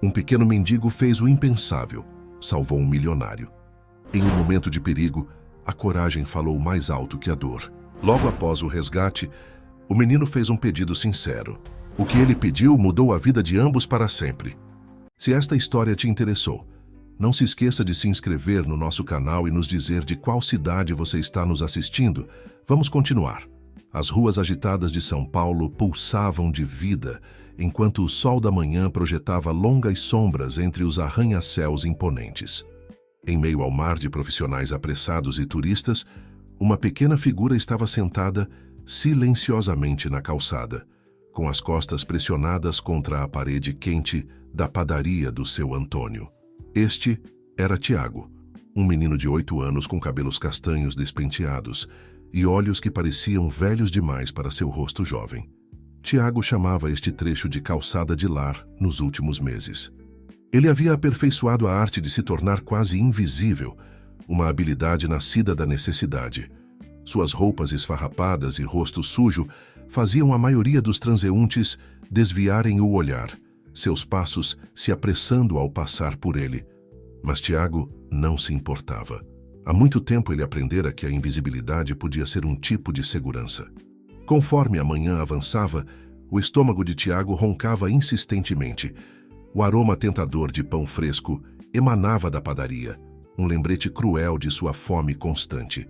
Um pequeno mendigo fez o impensável, salvou um milionário. Em um momento de perigo, a coragem falou mais alto que a dor. Logo após o resgate, o menino fez um pedido sincero. O que ele pediu mudou a vida de ambos para sempre. Se esta história te interessou, não se esqueça de se inscrever no nosso canal e nos dizer de qual cidade você está nos assistindo. Vamos continuar. As ruas agitadas de São Paulo pulsavam de vida, enquanto o sol da manhã projetava longas sombras entre os arranha-céus imponentes. Em meio ao mar de profissionais apressados e turistas, uma pequena figura estava sentada silenciosamente na calçada, com as costas pressionadas contra a parede quente da padaria do seu Antônio. Este era Tiago, um menino de 8 anos com cabelos castanhos despenteados e olhos que pareciam velhos demais para seu rosto jovem. Tiago chamava este trecho de calçada de lar nos últimos meses. Ele havia aperfeiçoado a arte de se tornar quase invisível, uma habilidade nascida da necessidade. Suas roupas esfarrapadas e rosto sujo faziam a maioria dos transeuntes desviarem o olhar, seus passos se apressando ao passar por ele. Mas Tiago não se importava. Há muito tempo ele aprendera que a invisibilidade podia ser um tipo de segurança. Conforme a manhã avançava, o estômago de Tiago roncava insistentemente. O aroma tentador de pão fresco emanava da padaria, um lembrete cruel de sua fome constante.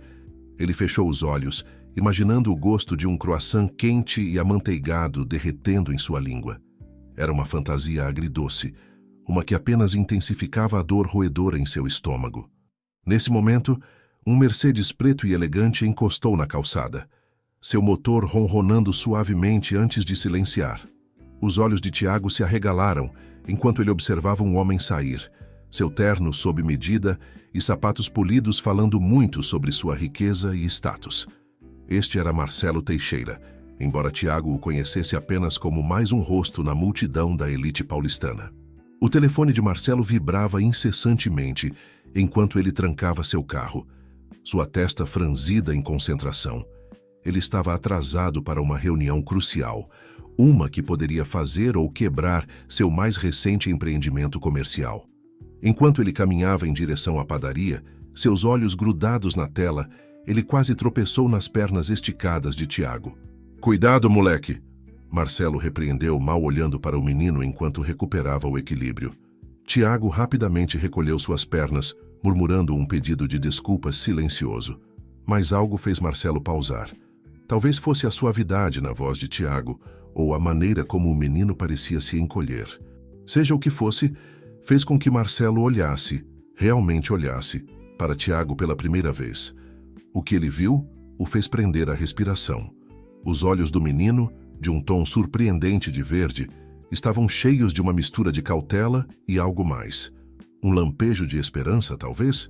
Ele fechou os olhos, imaginando o gosto de um croissant quente e amanteigado derretendo em sua língua. Era uma fantasia agridoce, uma que apenas intensificava a dor roedora em seu estômago. Nesse momento, um Mercedes preto e elegante encostou na calçada, seu motor ronronando suavemente antes de silenciar. Os olhos de Tiago se arregalaram enquanto ele observava um homem sair, seu terno sob medida e sapatos polidos falando muito sobre sua riqueza e status. Este era Marcelo Teixeira, embora Tiago o conhecesse apenas como mais um rosto na multidão da elite paulistana. O telefone de Marcelo vibrava incessantemente enquanto ele trancava seu carro, sua testa franzida em concentração. Ele estava atrasado para uma reunião crucial, uma que poderia fazer ou quebrar seu mais recente empreendimento comercial. Enquanto ele caminhava em direção à padaria, seus olhos grudados na tela, ele quase tropeçou nas pernas esticadas de Tiago. "Cuidado, moleque!" Marcelo repreendeu, mal olhando para o menino enquanto recuperava o equilíbrio. Tiago rapidamente recolheu suas pernas, murmurando um pedido de desculpas silencioso. Mas algo fez Marcelo pausar. Talvez fosse a suavidade na voz de Tiago, ou a maneira como o menino parecia se encolher. Seja o que fosse, fez com que Marcelo olhasse, realmente olhasse, para Tiago pela primeira vez. O que ele viu o fez prender a respiração. Os olhos do menino, de um tom surpreendente de verde, estavam cheios de uma mistura de cautela e algo mais. Um lampejo de esperança, talvez?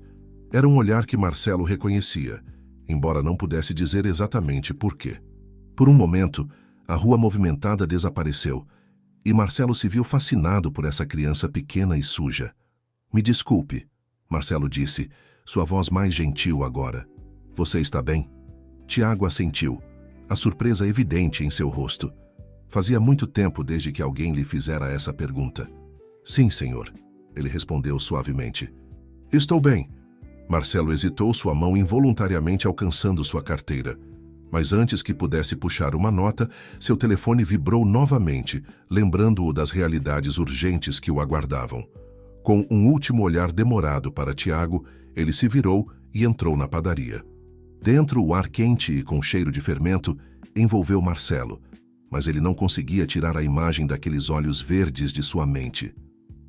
Era um olhar que Marcelo reconhecia, embora não pudesse dizer exatamente por quê. Por um momento, a rua movimentada desapareceu, e Marcelo se viu fascinado por essa criança pequena e suja. "Me desculpe", Marcelo disse, sua voz mais gentil agora. "Você está bem?" Tiago assentiu, a surpresa evidente em seu rosto. Fazia muito tempo desde que alguém lhe fizera essa pergunta. "Sim, senhor", ele respondeu suavemente. "Estou bem." Marcelo hesitou, sua mão involuntariamente alcançando sua carteira. Mas antes que pudesse puxar uma nota, seu telefone vibrou novamente, lembrando-o das realidades urgentes que o aguardavam. Com um último olhar demorado para Tiago, ele se virou e entrou na padaria. Dentro, o ar quente e com cheiro de fermento envolveu Marcelo, mas ele não conseguia tirar a imagem daqueles olhos verdes de sua mente.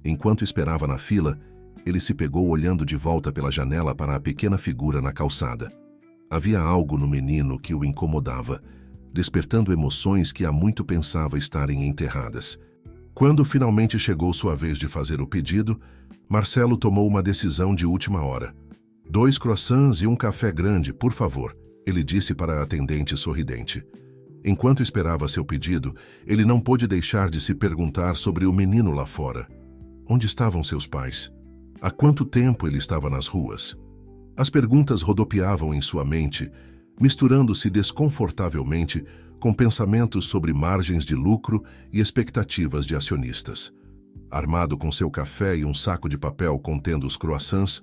Enquanto esperava na fila, ele se pegou olhando de volta pela janela para a pequena figura na calçada. Havia algo no menino que o incomodava, despertando emoções que há muito pensava estarem enterradas. Quando finalmente chegou sua vez de fazer o pedido, Marcelo tomou uma decisão de última hora. 2 croissants e um café grande, por favor, ele disse para a atendente sorridente. Enquanto esperava seu pedido, ele não pôde deixar de se perguntar sobre o menino lá fora. Onde estavam seus pais? Há quanto tempo ele estava nas ruas? As perguntas rodopiavam em sua mente, misturando-se desconfortavelmente com pensamentos sobre margens de lucro e expectativas de acionistas. Armado com seu café e um saco de papel contendo os croissants,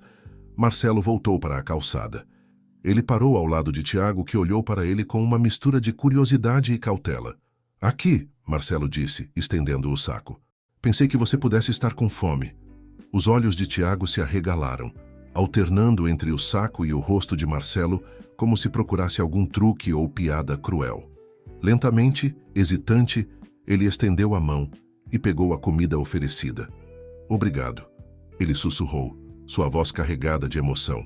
Marcelo voltou para a calçada. Ele parou ao lado de Tiago, que olhou para ele com uma mistura de curiosidade e cautela. Aqui, Marcelo disse, estendendo o saco. Pensei que você pudesse estar com fome. Os olhos de Tiago se arregalaram, alternando entre o saco e o rosto de Marcelo, como se procurasse algum truque ou piada cruel. Lentamente, hesitante, ele estendeu a mão e pegou a comida oferecida. Obrigado, ele sussurrou, sua voz carregada de emoção.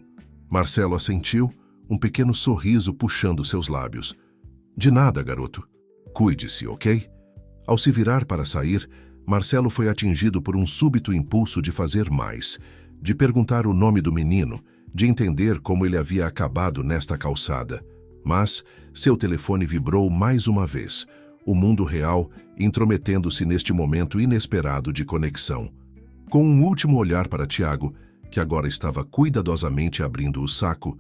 Marcelo assentiu, um pequeno sorriso puxando seus lábios. De nada, garoto. Cuide-se, ok? Ao se virar para sair, Marcelo foi atingido por um súbito impulso de fazer mais, de perguntar o nome do menino, de entender como ele havia acabado nesta calçada. Mas seu telefone vibrou mais uma vez, o mundo real intrometendo-se neste momento inesperado de conexão. Com um último olhar para Tiago, que agora estava cuidadosamente abrindo o saco,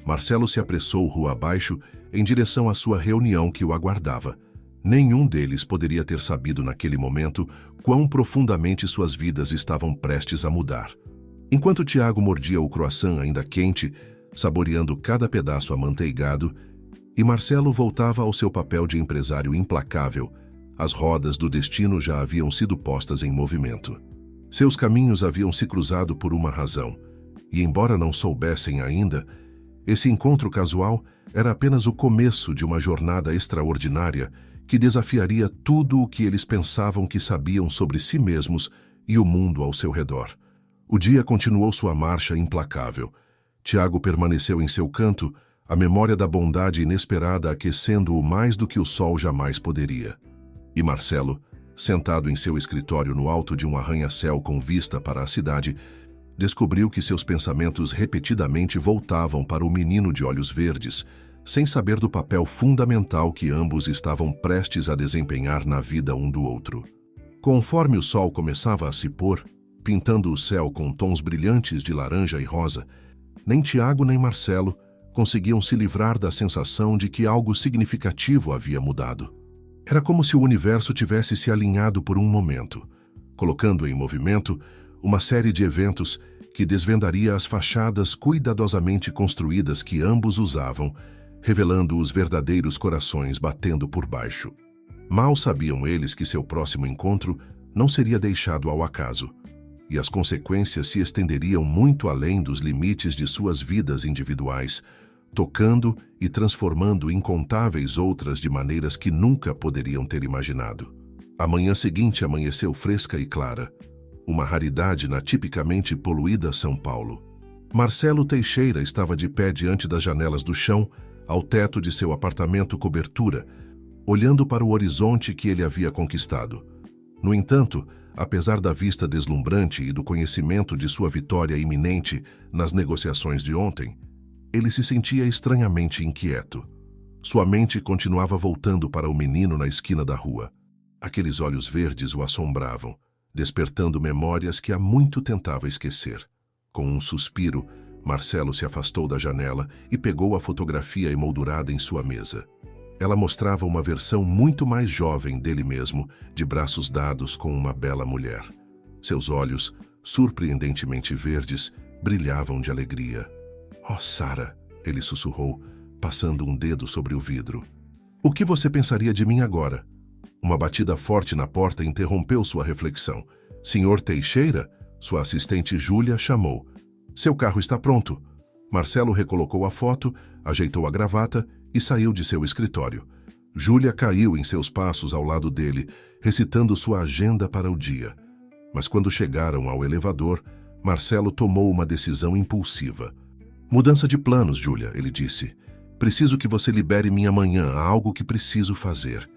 Marcelo se apressou rua abaixo em direção à sua reunião que o aguardava. Nenhum deles poderia ter sabido naquele momento quão profundamente suas vidas estavam prestes a mudar. Enquanto Tiago mordia o croissant ainda quente, saboreando cada pedaço amanteigado, e Marcelo voltava ao seu papel de empresário implacável, as rodas do destino já haviam sido postas em movimento. Seus caminhos haviam se cruzado por uma razão, e embora não soubessem ainda, esse encontro casual era apenas o começo de uma jornada extraordinária que desafiaria tudo o que eles pensavam que sabiam sobre si mesmos e o mundo ao seu redor. O dia continuou sua marcha implacável. Tiago permaneceu em seu canto, a memória da bondade inesperada aquecendo-o mais do que o sol jamais poderia. E Marcelo, sentado em seu escritório no alto de um arranha-céu com vista para a cidade, descobriu que seus pensamentos repetidamente voltavam para o menino de olhos verdes, sem saber do papel fundamental que ambos estavam prestes a desempenhar na vida um do outro. Conforme o sol começava a se pôr, pintando o céu com tons brilhantes de laranja e rosa, nem Tiago nem Marcelo conseguiam se livrar da sensação de que algo significativo havia mudado. Era como se o universo tivesse se alinhado por um momento, colocando em movimento uma série de eventos que desvendaria as fachadas cuidadosamente construídas que ambos usavam, revelando os verdadeiros corações batendo por baixo. Mal sabiam eles que seu próximo encontro não seria deixado ao acaso, e as consequências se estenderiam muito além dos limites de suas vidas individuais, tocando e transformando incontáveis outras de maneiras que nunca poderiam ter imaginado. A manhã seguinte amanheceu fresca e clara, uma raridade na tipicamente poluída São Paulo. Marcelo Teixeira estava de pé diante das janelas do chão, ao teto de seu apartamento cobertura, olhando para o horizonte que ele havia conquistado. No entanto, apesar da vista deslumbrante e do conhecimento de sua vitória iminente nas negociações de ontem, ele se sentia estranhamente inquieto. Sua mente continuava voltando para o menino na esquina da rua. Aqueles olhos verdes o assombravam, despertando memórias que há muito tentava esquecer. Com um suspiro, Marcelo se afastou da janela e pegou a fotografia emoldurada em sua mesa. Ela mostrava uma versão muito mais jovem dele mesmo, de braços dados com uma bela mulher. Seus olhos, surpreendentemente verdes, brilhavam de alegria. "Oh, Sara", ele sussurrou, passando um dedo sobre o vidro. "O que você pensaria de mim agora?" Uma batida forte na porta interrompeu sua reflexão. "Senhor Teixeira?", sua assistente Júlia chamou. "Seu carro está pronto." Marcelo recolocou a foto, ajeitou a gravata e saiu de seu escritório. Júlia caiu em seus passos ao lado dele, recitando sua agenda para o dia. Mas quando chegaram ao elevador, Marcelo tomou uma decisão impulsiva. "Mudança de planos, Júlia", ele disse. "Preciso que você libere minha manhã, há algo que preciso fazer."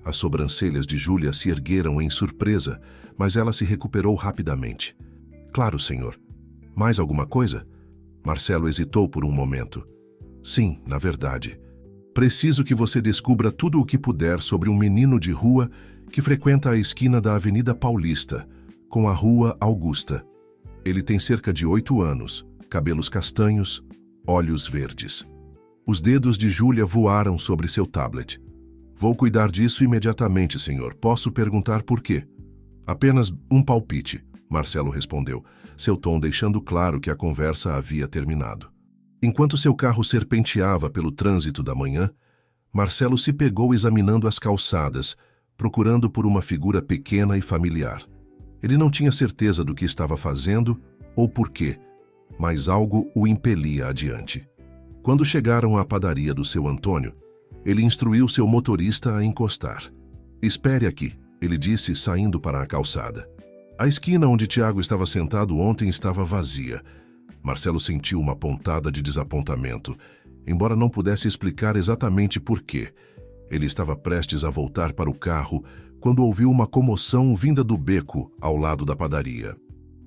As sobrancelhas de Júlia se ergueram em surpresa, mas ela se recuperou rapidamente. "Claro, senhor. Mais alguma coisa?" Marcelo hesitou por um momento. "Sim, na verdade. Preciso que você descubra tudo o que puder sobre um menino de rua que frequenta a esquina da Avenida Paulista, com a Rua Augusta. Ele tem cerca de 8 anos, cabelos castanhos, olhos verdes." Os dedos de Júlia voaram sobre seu tablet. "Vou cuidar disso imediatamente, senhor. Posso perguntar por quê?" Apenas um palpite, Marcelo respondeu, seu tom deixando claro que a conversa havia terminado. Enquanto seu carro serpenteava pelo trânsito da manhã, Marcelo se pegou examinando as calçadas, procurando por uma figura pequena e familiar. Ele não tinha certeza do que estava fazendo ou por quê, mas algo o impelia adiante. Quando chegaram à padaria do seu Antônio, ele instruiu seu motorista a encostar. "Espere aqui", ele disse, saindo para a calçada. A esquina onde Tiago estava sentado ontem estava vazia. Marcelo sentiu uma pontada de desapontamento, embora não pudesse explicar exatamente por quê. Ele estava prestes a voltar para o carro quando ouviu uma comoção vinda do beco ao lado da padaria.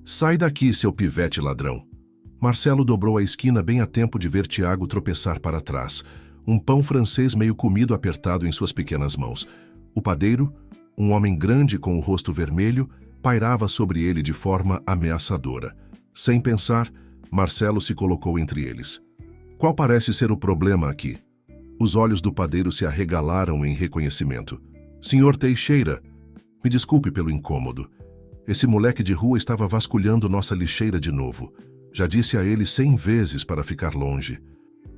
"Sai daqui, seu pivete ladrão!" Marcelo dobrou a esquina bem a tempo de ver Tiago tropeçar para trás, um pão francês meio comido apertado em suas pequenas mãos. O padeiro, um homem grande com o rosto vermelho, pairava sobre ele de forma ameaçadora. Sem pensar, Marcelo se colocou entre eles. "Qual parece ser o problema aqui?" Os olhos do padeiro se arregalaram em reconhecimento. "Senhor Teixeira, me desculpe pelo incômodo. Esse moleque de rua estava vasculhando nossa lixeira de novo. Já disse a ele 100 vezes para ficar longe."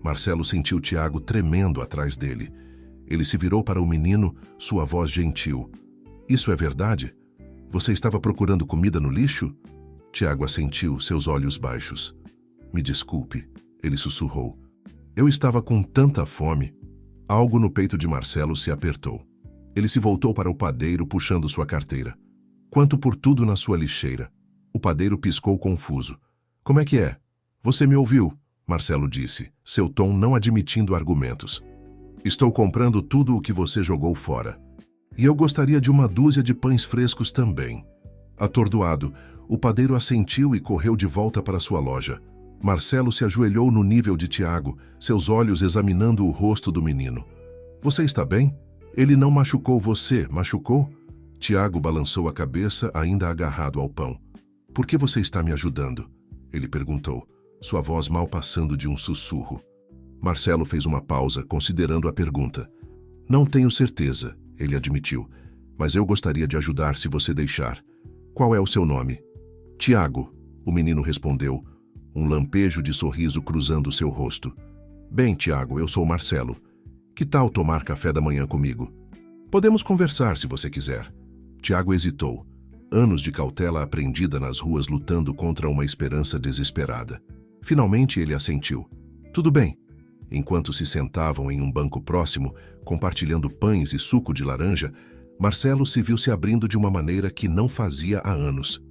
Marcelo sentiu Tiago tremendo atrás dele. Ele se virou para o menino, sua voz gentil. "Isso é verdade? Você estava procurando comida no lixo?" Tiago assentiu, seus olhos baixos. "Me desculpe", ele sussurrou. "Eu estava com tanta fome." Algo no peito de Marcelo se apertou. Ele se voltou para o padeiro, puxando sua carteira. "Quanto por tudo na sua lixeira?" O padeiro piscou confuso. "Como é que é?" "Você me ouviu", Marcelo disse, seu tom não admitindo argumentos. "Estou comprando tudo o que você jogou fora. E eu gostaria de uma dúzia de pães frescos também." Atordoado, o padeiro assentiu e correu de volta para sua loja. Marcelo se ajoelhou no nível de Tiago, seus olhos examinando o rosto do menino. "Você está bem? Ele não machucou você, machucou?" Tiago balançou a cabeça, ainda agarrado ao pão. "Por que você está me ajudando?" ele perguntou, sua voz mal passando de um sussurro. Marcelo fez uma pausa, considerando a pergunta. "Não tenho certeza", ele admitiu, "mas eu gostaria de ajudar se você deixar." "Qual é o seu nome?" "Tiago", o menino respondeu, um lampejo de sorriso cruzando seu rosto. "Bem, Tiago, eu sou Marcelo. Que tal tomar café da manhã comigo?" "Podemos conversar se você quiser." Tiago hesitou. Anos de cautela aprendida nas ruas lutando contra uma esperança desesperada. Finalmente ele assentiu. "Tudo bem." Enquanto se sentavam em um banco próximo, compartilhando pães e suco de laranja, Marcelo se viu se abrindo de uma maneira que não fazia há anos.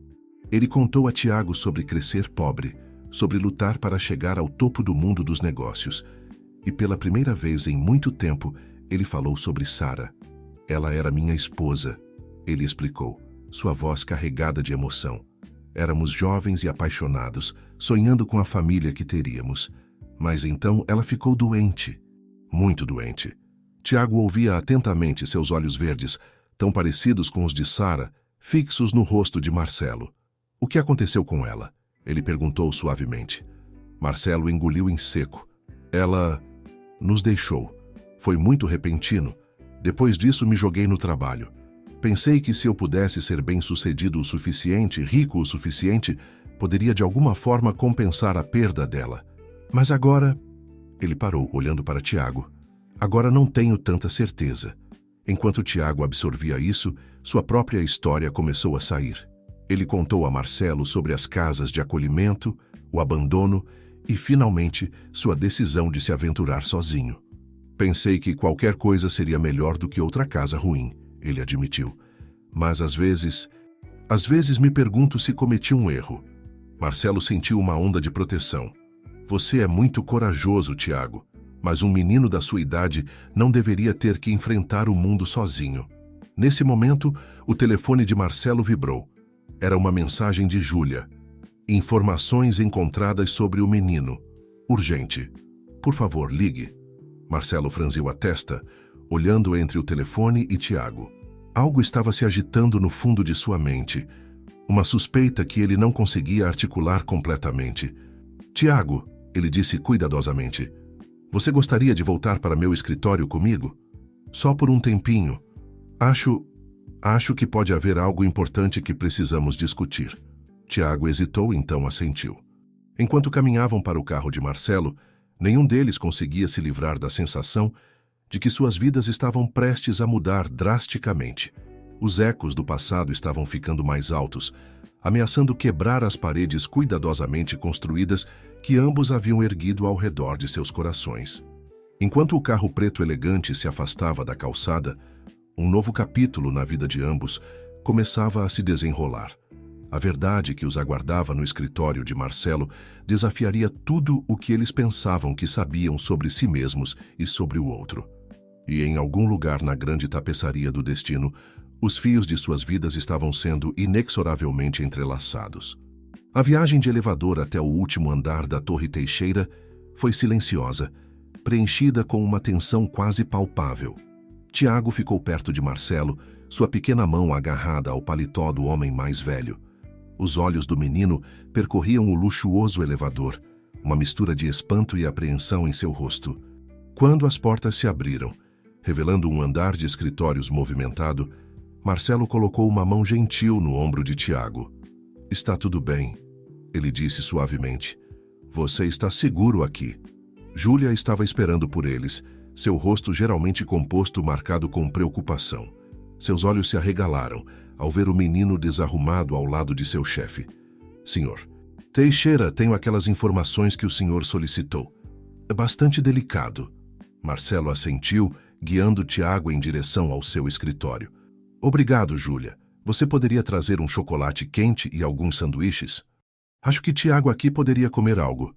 Ele contou a Tiago sobre crescer pobre, sobre lutar para chegar ao topo do mundo dos negócios. E pela primeira vez em muito tempo, ele falou sobre Sara. "Ela era minha esposa", ele explicou, sua voz carregada de emoção. "Éramos jovens e apaixonados, sonhando com a família que teríamos. Mas então ela ficou doente, muito doente." Tiago ouvia atentamente, seus olhos verdes, tão parecidos com os de Sara, fixos no rosto de Marcelo. "O que aconteceu com ela?" ele perguntou suavemente. Marcelo engoliu em seco. "Ela nos deixou. Foi muito repentino. Depois disso me joguei no trabalho. Pensei que se eu pudesse ser bem-sucedido o suficiente, rico o suficiente, poderia de alguma forma compensar a perda dela. Mas agora..." Ele parou, olhando para Tiago. "Agora não tenho tanta certeza." Enquanto Tiago absorvia isso, sua própria história começou a sair. Ele contou a Marcelo sobre as casas de acolhimento, o abandono e, finalmente, sua decisão de se aventurar sozinho. "Pensei que qualquer coisa seria melhor do que outra casa ruim", ele admitiu. "Mas às vezes me pergunto se cometi um erro." Marcelo sentiu uma onda de proteção. "Você é muito corajoso, Tiago, mas um menino da sua idade não deveria ter que enfrentar o mundo sozinho." Nesse momento, o telefone de Marcelo vibrou. Era uma mensagem de Júlia. "Informações encontradas sobre o menino. Urgente. Por favor, ligue." Marcelo franziu a testa, olhando entre o telefone e Tiago. Algo estava se agitando no fundo de sua mente. Uma suspeita que ele não conseguia articular completamente. "Tiago", ele disse cuidadosamente, "você gostaria de voltar para meu escritório comigo? Só por um tempinho. Acho que pode haver algo importante que precisamos discutir. Tiago hesitou, então assentiu. Enquanto caminhavam para o carro de Marcelo, nenhum deles conseguia se livrar da sensação de que suas vidas estavam prestes a mudar drasticamente. Os ecos do passado estavam ficando mais altos, ameaçando quebrar as paredes cuidadosamente construídas que ambos haviam erguido ao redor de seus corações. Enquanto o carro preto elegante se afastava da calçada, um novo capítulo na vida de ambos começava a se desenrolar. A verdade que os aguardava no escritório de Marcelo desafiaria tudo o que eles pensavam que sabiam sobre si mesmos e sobre o outro. E em algum lugar na grande tapeçaria do destino, os fios de suas vidas estavam sendo inexoravelmente entrelaçados. A viagem de elevador até o último andar da Torre Teixeira foi silenciosa, preenchida com uma tensão quase palpável. Tiago ficou perto de Marcelo, sua pequena mão agarrada ao paletó do homem mais velho. Os olhos do menino percorriam o luxuoso elevador, uma mistura de espanto e apreensão em seu rosto. Quando as portas se abriram, revelando um andar de escritórios movimentado, Marcelo colocou uma mão gentil no ombro de Tiago. "Está tudo bem", ele disse suavemente. "Você está seguro aqui." Júlia estava esperando por eles, seu rosto geralmente composto marcado com preocupação. Seus olhos se arregalaram ao ver o menino desarrumado ao lado de seu chefe. "Senhor Teixeira, tenho aquelas informações que o senhor solicitou. É bastante delicado." Marcelo assentiu, guiando Tiago em direção ao seu escritório. "Obrigado, Júlia. Você poderia trazer um chocolate quente e alguns sanduíches? Acho que Tiago aqui poderia comer algo."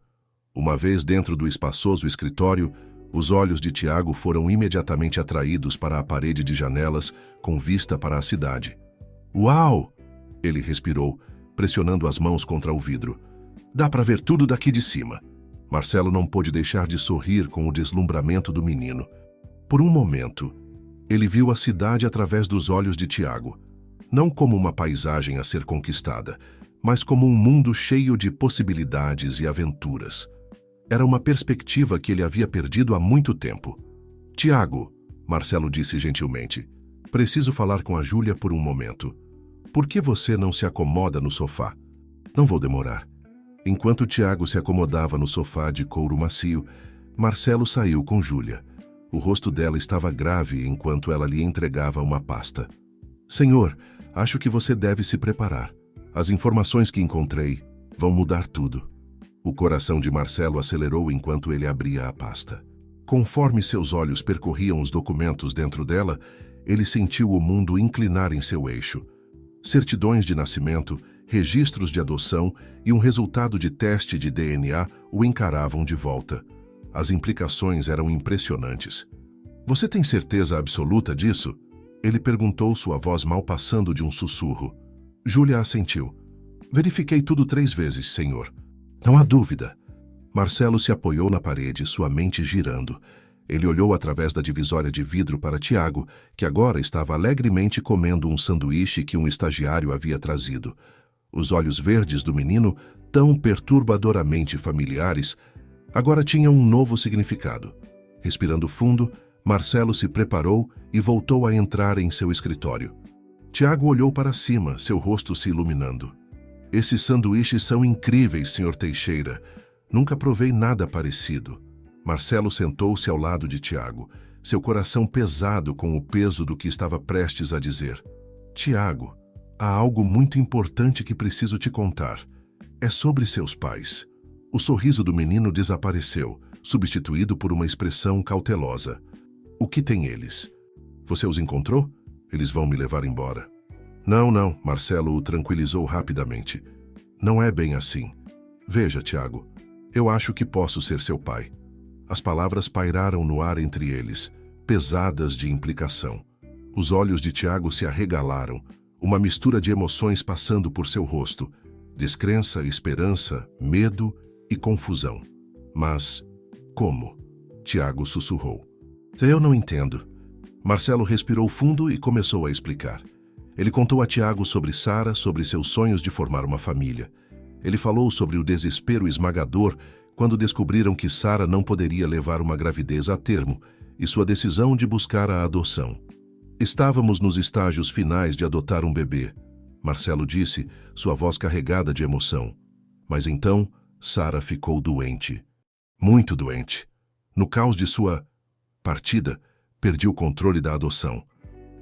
Uma vez dentro do espaçoso escritório, os olhos de Tiago foram imediatamente atraídos para a parede de janelas com vista para a cidade. "Uau!" ele respirou, pressionando as mãos contra o vidro. "Dá para ver tudo daqui de cima." Marcelo não pôde deixar de sorrir com o deslumbramento do menino. Por um momento, ele viu a cidade através dos olhos de Tiago, não como uma paisagem a ser conquistada, mas como um mundo cheio de possibilidades e aventuras. Era uma perspectiva que ele havia perdido há muito tempo. "Tiago", Marcelo disse gentilmente, "preciso falar com a Júlia por um momento. Por que você não se acomoda no sofá?" "Não vou demorar." Enquanto Tiago se acomodava no sofá de couro macio, Marcelo saiu com Júlia. O rosto dela estava grave enquanto ela lhe entregava uma pasta. "Senhor, acho que você deve se preparar. As informações que encontrei vão mudar tudo." O coração de Marcelo acelerou enquanto ele abria a pasta. Conforme seus olhos percorriam os documentos dentro dela, ele sentiu o mundo inclinar em seu eixo. Certidões de nascimento, registros de adoção e um resultado de teste de DNA o encaravam de volta. As implicações eram impressionantes. "Você tem certeza absoluta disso?" Ele perguntou, sua voz mal passando de um sussurro. Júlia assentiu. "Verifiquei tudo 3 vezes, senhor. Não há dúvida." Marcelo se apoiou na parede, sua mente girando. Ele olhou através da divisória de vidro para Tiago, que agora estava alegremente comendo um sanduíche que um estagiário havia trazido. Os olhos verdes do menino, tão perturbadoramente familiares, agora tinham um novo significado. Respirando fundo, Marcelo se preparou e voltou a entrar em seu escritório. Tiago olhou para cima, seu rosto se iluminando. "Esses sanduíches são incríveis, Sr. Teixeira. Nunca provei nada parecido." Marcelo sentou-se ao lado de Tiago, seu coração pesado com o peso do que estava prestes a dizer. "Tiago, há algo muito importante que preciso te contar. É sobre seus pais." O sorriso do menino desapareceu, substituído por uma expressão cautelosa. "O que tem eles? Você os encontrou? Eles vão me levar embora." Não, Marcelo o tranquilizou rapidamente. "Não é bem assim. Veja, Tiago, eu acho que posso ser seu pai." As palavras pairaram no ar entre eles, pesadas de implicação. Os olhos de Tiago se arregalaram, uma mistura de emoções passando por seu rosto. Descrença, esperança, medo e confusão. "Mas como?" Tiago sussurrou. "Eu não entendo." Marcelo respirou fundo e começou a explicar. Ele contou a Tiago sobre Sara, sobre seus sonhos de formar uma família. Ele falou sobre o desespero esmagador quando descobriram que Sara não poderia levar uma gravidez a termo e sua decisão de buscar a adoção. Estávamos nos estágios finais de adotar um bebê, Marcelo disse, sua voz carregada de emoção. Mas então, Sara ficou doente. Muito doente. No caos de sua partida, perdi o controle da adoção.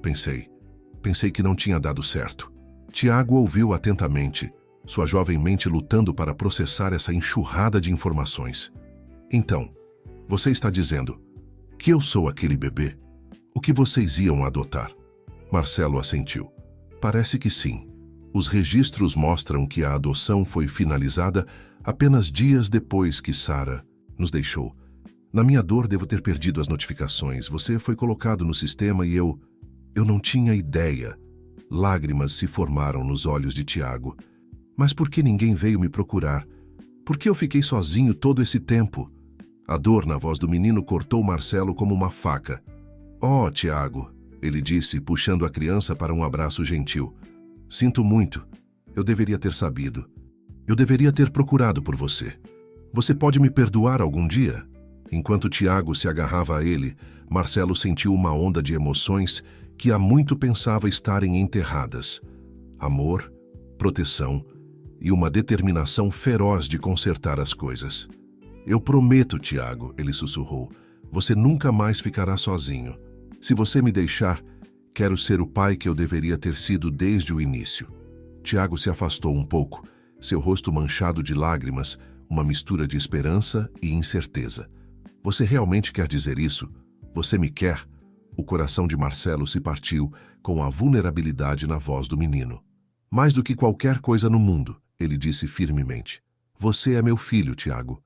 Pensei que não tinha dado certo. Tiago ouviu atentamente, sua jovem mente lutando para processar essa enxurrada de informações. Então, você está dizendo que eu sou aquele bebê? O que vocês iam adotar? Marcelo assentiu. Parece que sim. Os registros mostram que a adoção foi finalizada apenas dias depois que Sara nos deixou. Na minha dor, devo ter perdido as notificações. Você foi colocado no sistema e eu não tinha ideia. Lágrimas se formaram nos olhos de Tiago. Mas por que ninguém veio me procurar? Por que eu fiquei sozinho todo esse tempo? A dor na voz do menino cortou Marcelo como uma faca. Oh, Tiago, ele disse, puxando a criança para um abraço gentil. Sinto muito. Eu deveria ter sabido. Eu deveria ter procurado por você. Você pode me perdoar algum dia? Enquanto Tiago se agarrava a ele, Marcelo sentiu uma onda de emoções que há muito pensava estarem enterradas. Amor, proteção e uma determinação feroz de consertar as coisas. Eu prometo, Tiago, ele sussurrou, você nunca mais ficará sozinho. Se você me deixar, quero ser o pai que eu deveria ter sido desde o início. Tiago se afastou um pouco, seu rosto manchado de lágrimas, uma mistura de esperança e incerteza. Você realmente quer dizer isso? Você me quer? O coração de Marcelo se partiu com a vulnerabilidade na voz do menino. Mais do que qualquer coisa no mundo, ele disse firmemente. Você é meu filho, Tiago,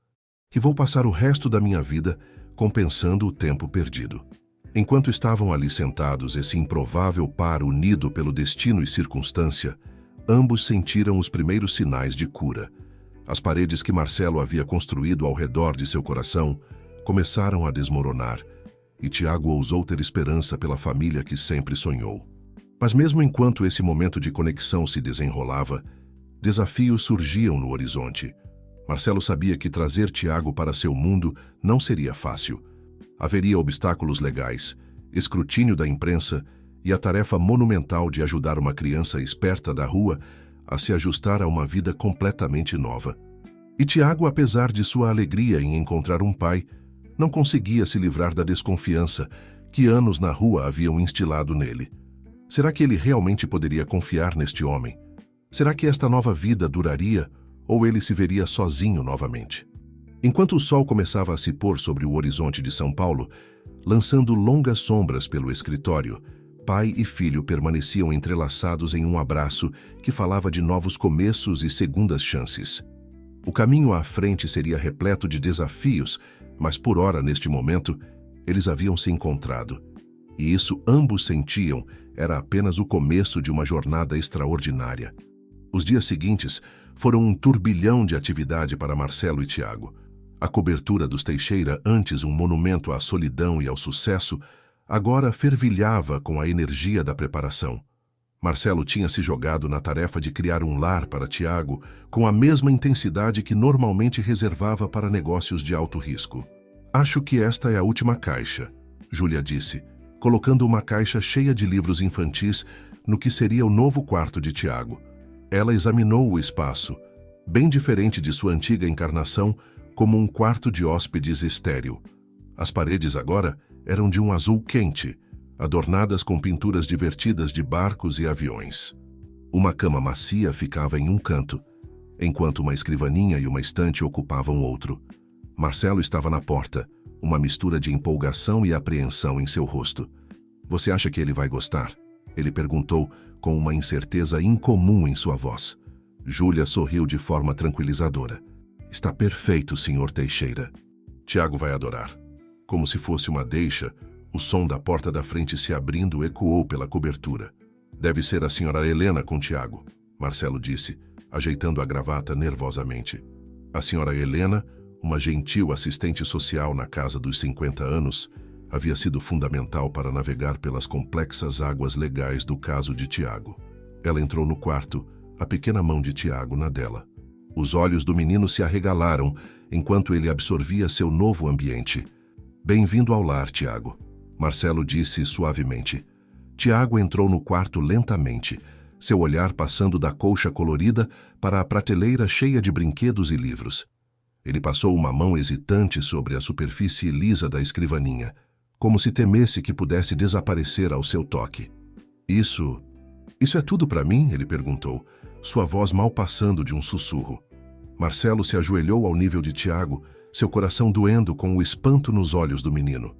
e vou passar o resto da minha vida compensando o tempo perdido. Enquanto estavam ali sentados, esse improvável par unido pelo destino e circunstância, ambos sentiram os primeiros sinais de cura. As paredes que Marcelo havia construído ao redor de seu coração começaram a desmoronar, e Tiago ousou ter esperança pela família que sempre sonhou. Mas mesmo enquanto esse momento de conexão se desenrolava, desafios surgiam no horizonte. Marcelo sabia que trazer Tiago para seu mundo não seria fácil. Haveria obstáculos legais, escrutínio da imprensa e a tarefa monumental de ajudar uma criança esperta da rua a se ajustar a uma vida completamente nova. E Tiago, apesar de sua alegria em encontrar um pai, não conseguia se livrar da desconfiança que anos na rua haviam instilado nele. Será que ele realmente poderia confiar neste homem? Será que esta nova vida duraria ou ele se veria sozinho novamente? Enquanto o sol começava a se pôr sobre o horizonte de São Paulo, lançando longas sombras pelo escritório, pai e filho permaneciam entrelaçados em um abraço que falava de novos começos e segundas chances. O caminho à frente seria repleto de desafios, mas por ora, neste momento, eles haviam se encontrado. E isso ambos sentiam era apenas o começo de uma jornada extraordinária. Os dias seguintes foram um turbilhão de atividade para Marcelo e Tiago. A cobertura dos Teixeira, antes um monumento à solidão e ao sucesso, agora fervilhava com a energia da preparação. Marcelo tinha se jogado na tarefa de criar um lar para Tiago com a mesma intensidade que normalmente reservava para negócios de alto risco. Acho que esta é a última caixa, Júlia disse, colocando uma caixa cheia de livros infantis no que seria o novo quarto de Tiago. Ela examinou o espaço, bem diferente de sua antiga encarnação, como um quarto de hóspedes estéril. As paredes agora eram de um azul quente, adornadas com pinturas divertidas de barcos e aviões. Uma cama macia ficava em um canto, enquanto uma escrivaninha e uma estante ocupavam outro. Marcelo estava na porta, uma mistura de empolgação e apreensão em seu rosto. Você acha que ele vai gostar? Ele perguntou com uma incerteza incomum em sua voz. Júlia sorriu de forma tranquilizadora. Está perfeito, Sr. Teixeira. Tiago vai adorar. Como se fosse uma deixa, o som da porta da frente se abrindo ecoou pela cobertura. Deve ser a Sra. Helena com Tiago, Marcelo disse, ajeitando a gravata nervosamente. A Sra. Helena, uma gentil assistente social na casa dos 50 anos, havia sido fundamental para navegar pelas complexas águas legais do caso de Tiago. Ela entrou no quarto, a pequena mão de Tiago na dela. Os olhos do menino se arregalaram enquanto ele absorvia seu novo ambiente. Bem-vindo ao lar, Tiago, Marcelo disse suavemente. Tiago entrou no quarto lentamente, seu olhar passando da colcha colorida para a prateleira cheia de brinquedos e livros. Ele passou uma mão hesitante sobre a superfície lisa da escrivaninha, como se temesse que pudesse desaparecer ao seu toque. Isso é tudo para mim?" ele perguntou, sua voz mal passando de um sussurro. Marcelo se ajoelhou ao nível de Tiago, seu coração doendo com o espanto nos olhos do menino.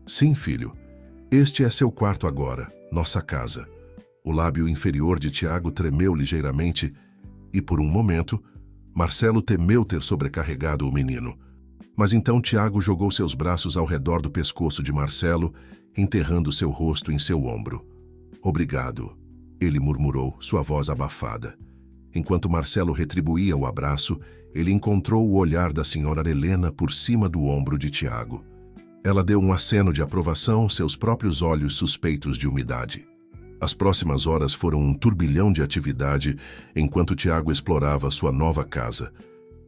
"Sim, filho. Este é seu quarto agora, nossa casa." O lábio inferior de Tiago tremeu ligeiramente e, por um momento, Marcelo temeu ter sobrecarregado o menino. Mas então Tiago jogou seus braços ao redor do pescoço de Marcelo, enterrando seu rosto em seu ombro. "Obrigado", ele murmurou, sua voz abafada. Enquanto Marcelo retribuía o abraço, ele encontrou o olhar da senhora Helena por cima do ombro de Tiago. Ela deu um aceno de aprovação, seus próprios olhos suspeitos de umidade. As próximas horas foram um turbilhão de atividade enquanto Tiago explorava sua nova casa.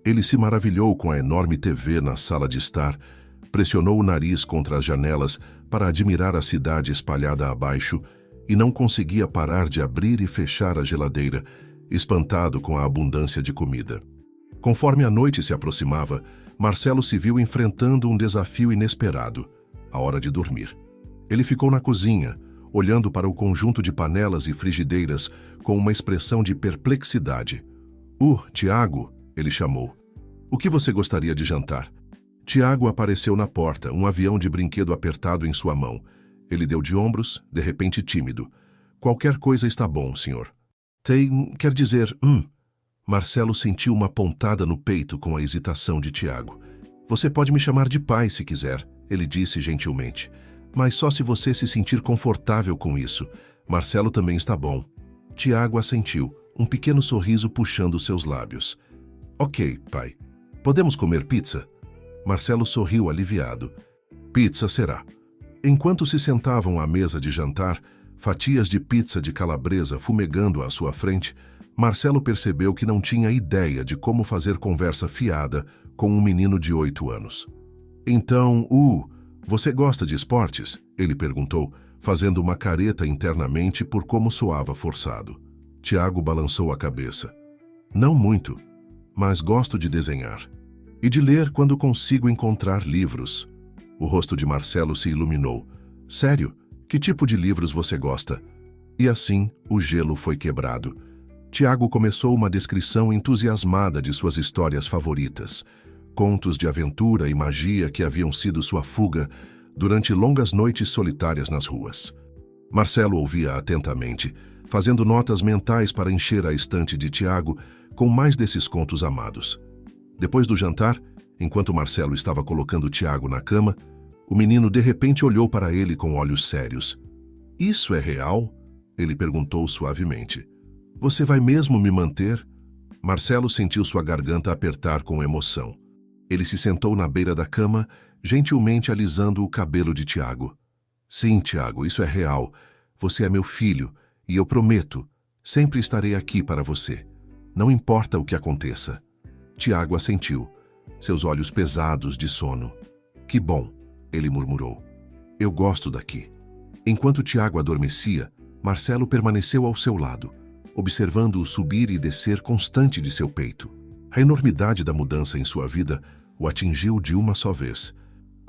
Ele se maravilhou com a enorme TV na sala de estar, pressionou o nariz contra as janelas para admirar a cidade espalhada abaixo e não conseguia parar de abrir e fechar a geladeira, espantado com a abundância de comida. Conforme a noite se aproximava, Marcelo se viu enfrentando um desafio inesperado: a hora de dormir. Ele ficou na cozinha, olhando para o conjunto de panelas e frigideiras com uma expressão de perplexidade. Tiago", ele chamou. "O que você gostaria de jantar?" Tiago apareceu na porta, um avião de brinquedo apertado em sua mão. Ele deu de ombros, de repente tímido. "Qualquer coisa está bom, senhor." Quer dizer, Marcelo sentiu uma pontada no peito com a hesitação de Tiago. "Você pode me chamar de pai se quiser", ele disse gentilmente. "Mas só se você se sentir confortável com isso. Marcelo também está bom." Tiago assentiu, um pequeno sorriso puxando seus lábios. "Ok, pai. Podemos comer pizza?" Marcelo sorriu aliviado. "Pizza será." Enquanto se sentavam à mesa de jantar, fatias de pizza de calabresa fumegando à sua frente, Marcelo percebeu que não tinha ideia de como fazer conversa fiada com um menino de 8 anos. "Então, você gosta de esportes?" ele perguntou, fazendo uma careta internamente por como soava forçado. Tiago balançou a cabeça. "Não muito, mas gosto de desenhar. E de ler quando consigo encontrar livros." O rosto de Marcelo se iluminou. "Sério? Que tipo de livros você gosta?" E assim, o gelo foi quebrado. Tiago começou uma descrição entusiasmada de suas histórias favoritas, contos de aventura e magia que haviam sido sua fuga durante longas noites solitárias nas ruas. Marcelo ouvia atentamente, fazendo notas mentais para encher a estante de Tiago com mais desses contos amados. Depois do jantar, enquanto Marcelo estava colocando Tiago na cama, o menino de repente olhou para ele com olhos sérios. "Isso é real?" ele perguntou suavemente. "Você vai mesmo me manter?" Marcelo sentiu sua garganta apertar com emoção. Ele se sentou na beira da cama, gentilmente alisando o cabelo de Tiago. "Sim, Tiago, isso é real. Você é meu filho, e eu prometo, sempre estarei aqui para você. Não importa o que aconteça." Tiago assentiu, seus olhos pesados de sono. "Que bom", ele murmurou. "Eu gosto daqui." Enquanto Tiago adormecia, Marcelo permaneceu ao seu lado, observando o subir e descer constante de seu peito. A enormidade da mudança em sua vida o atingiu de uma só vez.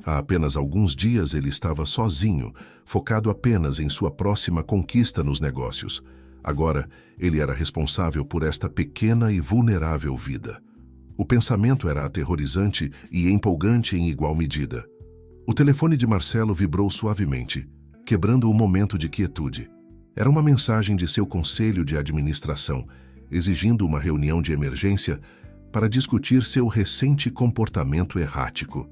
Há apenas alguns dias ele estava sozinho, focado apenas em sua próxima conquista nos negócios. Agora, ele era responsável por esta pequena e vulnerável vida. O pensamento era aterrorizante e empolgante em igual medida. O telefone de Marcelo vibrou suavemente, quebrando o momento de quietude. Era uma mensagem de seu conselho de administração, exigindo uma reunião de emergência para discutir seu recente comportamento errático.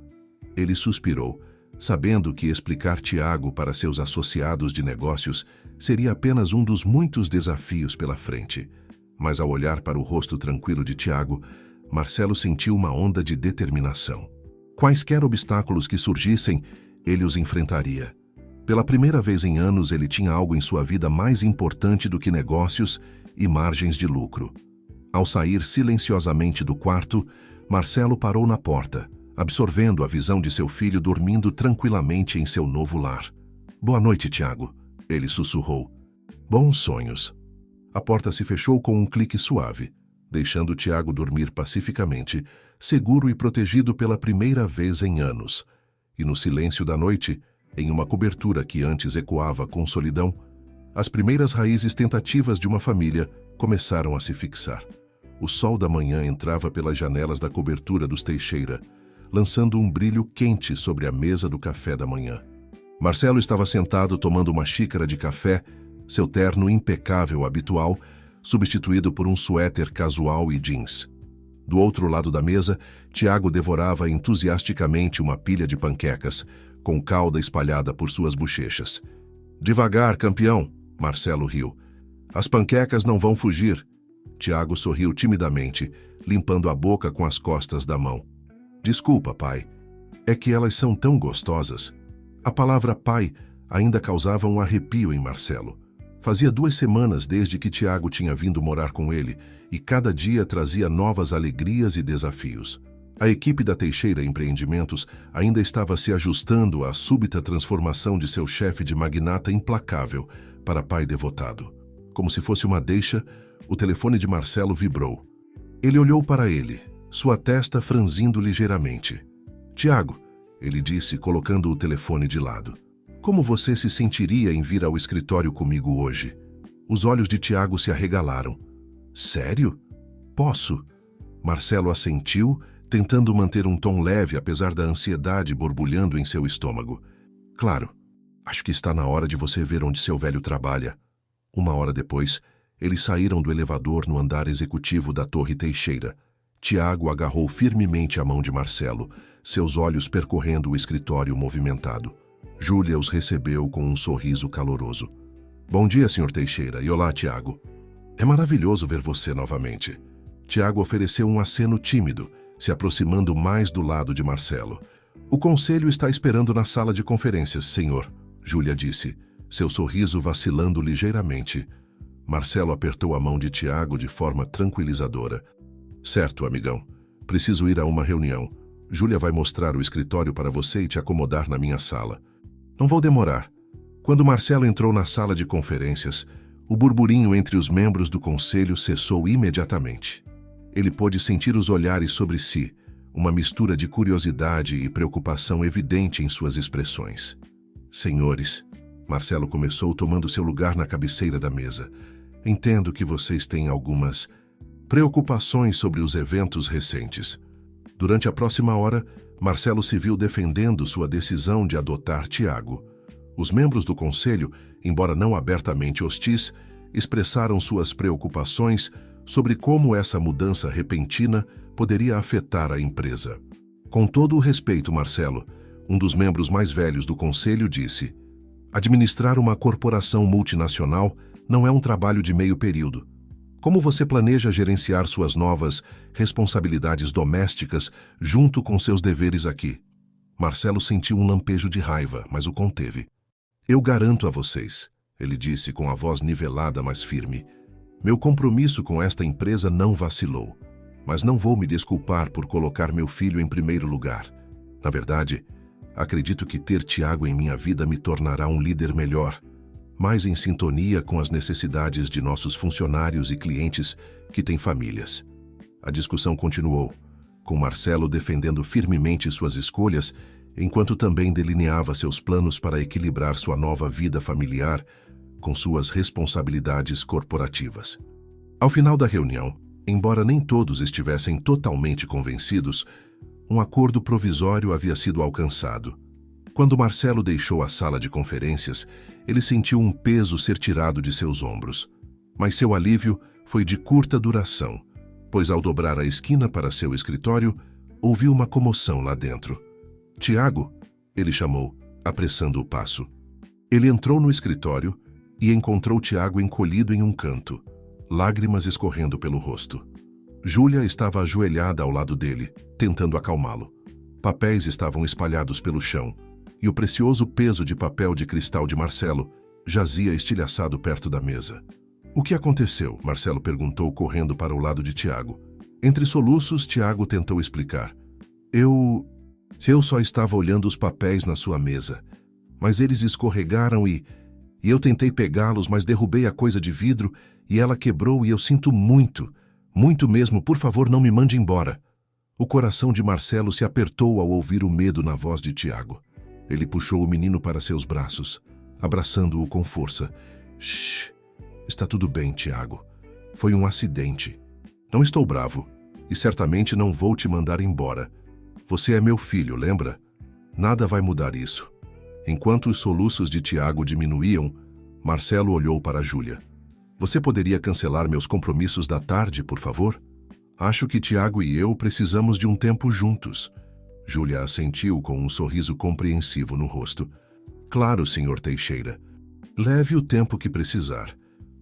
Ele suspirou, sabendo que explicar Tiago para seus associados de negócios seria apenas um dos muitos desafios pela frente. Mas ao olhar para o rosto tranquilo de Tiago, Marcelo sentiu uma onda de determinação. Quaisquer obstáculos que surgissem, ele os enfrentaria. Pela primeira vez em anos, ele tinha algo em sua vida mais importante do que negócios e margens de lucro. Ao sair silenciosamente do quarto, Marcelo parou na porta, absorvendo a visão de seu filho dormindo tranquilamente em seu novo lar. "Boa noite, Tiago." Ele sussurrou. Bons sonhos. A porta se fechou com um clique suave, deixando Tiago dormir pacificamente, seguro e protegido pela primeira vez em anos. E no silêncio da noite, em uma cobertura que antes ecoava com solidão, as primeiras raízes tentativas de uma família começaram a se fixar. O sol da manhã entrava pelas janelas da cobertura dos Teixeira, lançando um brilho quente sobre a mesa do café da manhã. Marcelo estava sentado tomando uma xícara de café, seu terno impecável habitual, substituído por um suéter casual e jeans. Do outro lado da mesa, Tiago devorava entusiasticamente uma pilha de panquecas, com calda espalhada por suas bochechas. Devagar, campeão, Marcelo riu. As panquecas não vão fugir. Tiago sorriu timidamente, limpando a boca com as costas da mão. Desculpa, pai. É que elas são tão gostosas. A palavra pai ainda causava um arrepio em Marcelo. Fazia 2 semanas desde que Tiago tinha vindo morar com ele, e cada dia trazia novas alegrias e desafios. A equipe da Teixeira Empreendimentos ainda estava se ajustando à súbita transformação de seu chefe de magnata implacável para pai devotado. Como se fosse uma deixa, o telefone de Marcelo vibrou. Ele olhou para ele, sua testa franzindo ligeiramente. Tiago, ele disse, colocando o telefone de lado. Como você se sentiria em vir ao escritório comigo hoje? Os olhos de Tiago se arregalaram. Sério? Posso? Marcelo assentiu, tentando manter um tom leve apesar da ansiedade borbulhando em seu estômago. Claro, acho que está na hora de você ver onde seu velho trabalha. 1 hora depois, eles saíram do elevador no andar executivo da Torre Teixeira. Tiago agarrou firmemente a mão de Marcelo, seus olhos percorrendo o escritório movimentado. Júlia os recebeu com um sorriso caloroso. Bom dia, Sr. Teixeira, e olá, Tiago. É maravilhoso ver você novamente. Tiago ofereceu um aceno tímido, se aproximando mais do lado de Marcelo. O conselho está esperando na sala de conferências, senhor, Júlia disse, seu sorriso vacilando ligeiramente. Marcelo apertou a mão de Tiago de forma tranquilizadora. Certo, amigão. Preciso ir a uma reunião. Júlia vai mostrar o escritório para você e te acomodar na minha sala. Não vou demorar. Quando Marcelo entrou na sala de conferências, o burburinho entre os membros do conselho cessou imediatamente. Ele pôde sentir os olhares sobre si, uma mistura de curiosidade e preocupação evidente em suas expressões. Senhores, Marcelo começou tomando seu lugar na cabeceira da mesa. Entendo que vocês têm algumas preocupações sobre os eventos recentes. Durante a próxima hora, Marcelo se viu defendendo sua decisão de adotar Tiago. Os membros do conselho, embora não abertamente hostis, expressaram suas preocupações sobre como essa mudança repentina poderia afetar a empresa. Com todo o respeito, Marcelo, um dos membros mais velhos do conselho disse: administrar uma corporação multinacional não é um trabalho de meio período. Como você planeja gerenciar suas novas responsabilidades domésticas junto com seus deveres aqui? Marcelo sentiu um lampejo de raiva, mas o conteve. Eu garanto a vocês, ele disse com a voz nivelada, mas firme. Meu compromisso com esta empresa não vacilou, mas não vou me desculpar por colocar meu filho em primeiro lugar. Na verdade, acredito que ter Tiago em minha vida me tornará um líder melhor, mais em sintonia com as necessidades de nossos funcionários e clientes que têm famílias. A discussão continuou, com Marcelo defendendo firmemente suas escolhas, enquanto também delineava seus planos para equilibrar sua nova vida familiar com suas responsabilidades corporativas. Ao final da reunião, embora nem todos estivessem totalmente convencidos, um acordo provisório havia sido alcançado. Quando Marcelo deixou a sala de conferências, ele sentiu um peso ser tirado de seus ombros. Mas seu alívio foi de curta duração, pois ao dobrar a esquina para seu escritório, ouviu uma comoção lá dentro. Tiago, ele chamou, apressando o passo. Ele entrou no escritório e encontrou Tiago encolhido em um canto, lágrimas escorrendo pelo rosto. Júlia estava ajoelhada ao lado dele, tentando acalmá-lo. Papéis estavam espalhados pelo chão, e o precioso peso de papel de cristal de Marcelo jazia estilhaçado perto da mesa. O que aconteceu? Marcelo perguntou, correndo para o lado de Tiago. Entre soluços, Tiago tentou explicar. Eu só estava olhando os papéis na sua mesa, mas eles escorregaram e E eu tentei pegá-los, mas derrubei a coisa de vidro e ela quebrou e eu sinto muito, muito mesmo, por favor não me mande embora. O coração de Marcelo se apertou ao ouvir o medo na voz de Tiago. Ele puxou o menino para seus braços, abraçando-o com força. Shhh, está tudo bem, Tiago. Foi um acidente. Não estou bravo e certamente não vou te mandar embora. Você é meu filho, lembra? Nada vai mudar isso. Enquanto os soluços de Tiago diminuíam, Marcelo olhou para Júlia. Você poderia cancelar meus compromissos da tarde, por favor? Acho que Tiago e eu precisamos de um tempo juntos. Júlia assentiu com um sorriso compreensivo no rosto. Claro, senhor Teixeira. Leve o tempo que precisar.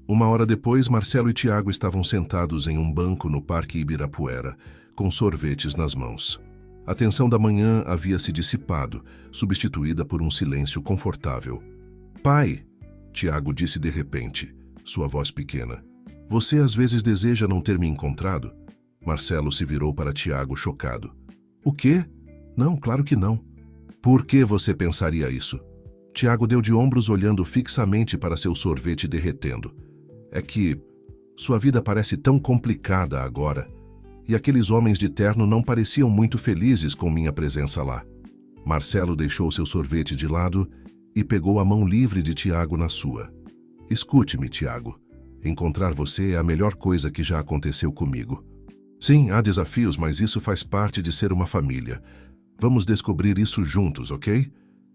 Uma hora depois, Marcelo e Tiago estavam sentados em um banco no Parque Ibirapuera, com sorvetes nas mãos. A tensão da manhã havia se dissipado, substituída por um silêncio confortável. Pai, Tiago disse de repente, sua voz pequena. Você às vezes deseja não ter me encontrado? Marcelo se virou para Tiago chocado. O quê? Não, claro que não. Por que você pensaria isso? Tiago deu de ombros olhando fixamente para seu sorvete derretendo. É que sua vida parece tão complicada agora. E aqueles homens de terno não pareciam muito felizes com minha presença lá. Marcelo deixou seu sorvete de lado e pegou a mão livre de Tiago na sua. Escute-me, Tiago. Encontrar você é a melhor coisa que já aconteceu comigo. Sim, há desafios, mas isso faz parte de ser uma família. Vamos descobrir isso juntos, ok?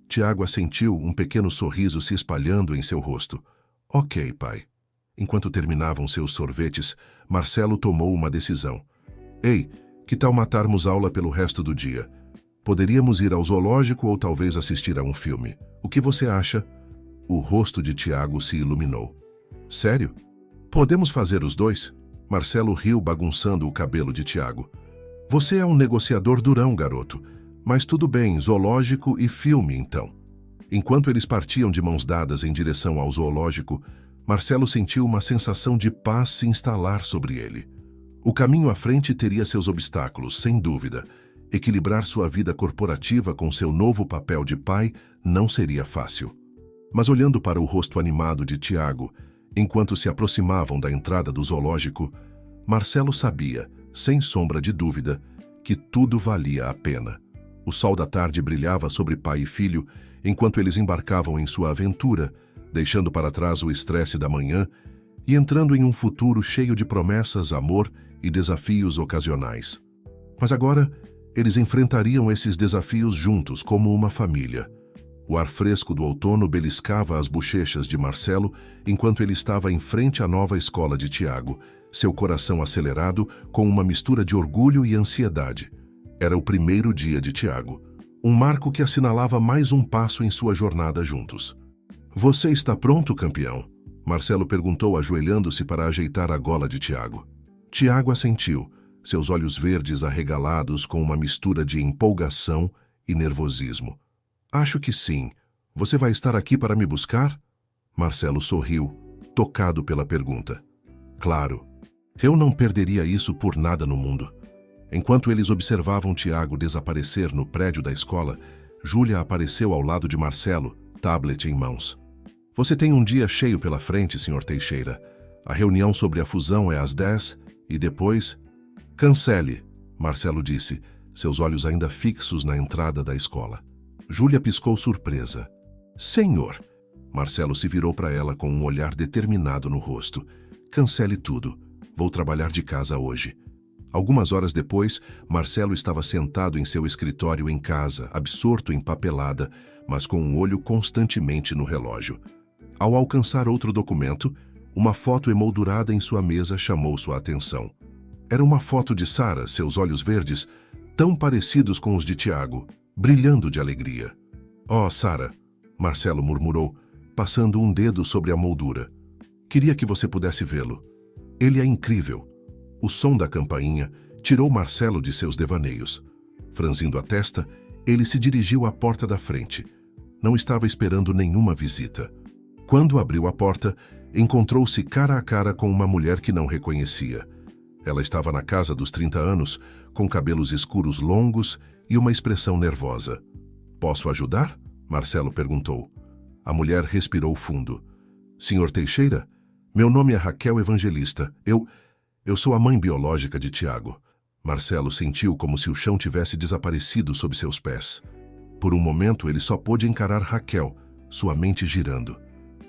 Tiago assentiu, um pequeno sorriso se espalhando em seu rosto. Ok, pai. Enquanto terminavam seus sorvetes, Marcelo tomou uma decisão. Ei, que tal matarmos aula pelo resto do dia? Poderíamos ir ao zoológico ou talvez assistir a um filme. O que você acha? O rosto de Tiago se iluminou. Sério? Podemos fazer os dois? Marcelo riu bagunçando o cabelo de Tiago. Você é um negociador durão, garoto. Mas tudo bem, zoológico e filme, então. Enquanto eles partiam de mãos dadas em direção ao zoológico, Marcelo sentiu uma sensação de paz se instalar sobre ele. O caminho à frente teria seus obstáculos, sem dúvida. Equilibrar sua vida corporativa com seu novo papel de pai não seria fácil. Mas olhando para o rosto animado de Tiago, enquanto se aproximavam da entrada do zoológico, Marcelo sabia, sem sombra de dúvida, que tudo valia a pena. O sol da tarde brilhava sobre pai e filho, enquanto eles embarcavam em sua aventura, deixando para trás o estresse da manhã e entrando em um futuro cheio de promessas, amor e desafios ocasionais. Mas agora, eles enfrentariam esses desafios juntos, como uma família. O ar fresco do outono beliscava as bochechas de Marcelo enquanto ele estava em frente à nova escola de Tiago, seu coração acelerado com uma mistura de orgulho e ansiedade. Era o primeiro dia de Tiago, um marco que assinalava mais um passo em sua jornada juntos. Você está pronto, campeão? Marcelo perguntou ajoelhando-se para ajeitar a gola de Tiago. Tiago assentiu, seus olhos verdes arregalados com uma mistura de empolgação e nervosismo. Acho que sim. Você vai estar aqui para me buscar? Marcelo sorriu, tocado pela pergunta. Claro. Eu não perderia isso por nada no mundo. Enquanto eles observavam Tiago desaparecer no prédio da escola, Júlia apareceu ao lado de Marcelo, tablet em mãos. Você tem um dia cheio pela frente, senhor Teixeira. A reunião sobre a fusão é às 10 e depois... Cancele, Marcelo disse, seus olhos ainda fixos na entrada da escola. Júlia piscou surpresa. Senhor! Marcelo se virou para ela com um olhar determinado no rosto. Cancele tudo. Vou trabalhar de casa hoje. Algumas horas depois, Marcelo estava sentado em seu escritório em casa, absorto em papelada, mas com um olho constantemente no relógio. Ao alcançar outro documento, uma foto emoldurada em sua mesa chamou sua atenção. Era uma foto de Sara, seus olhos verdes, tão parecidos com os de Tiago, brilhando de alegria. Oh, Sara, Marcelo murmurou, passando um dedo sobre a moldura. Queria que você pudesse vê-lo. Ele é incrível. O som da campainha tirou Marcelo de seus devaneios. Franzindo a testa, ele se dirigiu à porta da frente. Não estava esperando nenhuma visita. Quando abriu a porta, encontrou-se cara a cara com uma mulher que não reconhecia. Ela estava na casa dos 30 anos, com cabelos escuros longos e uma expressão nervosa. Posso ajudar? Marcelo perguntou. A mulher respirou fundo. Senhor Teixeira, meu nome é Raquel Evangelista. Eu sou a mãe biológica de Tiago. Marcelo sentiu como se o chão tivesse desaparecido sob seus pés. Por um momento, ele só pôde encarar Raquel, sua mente girando.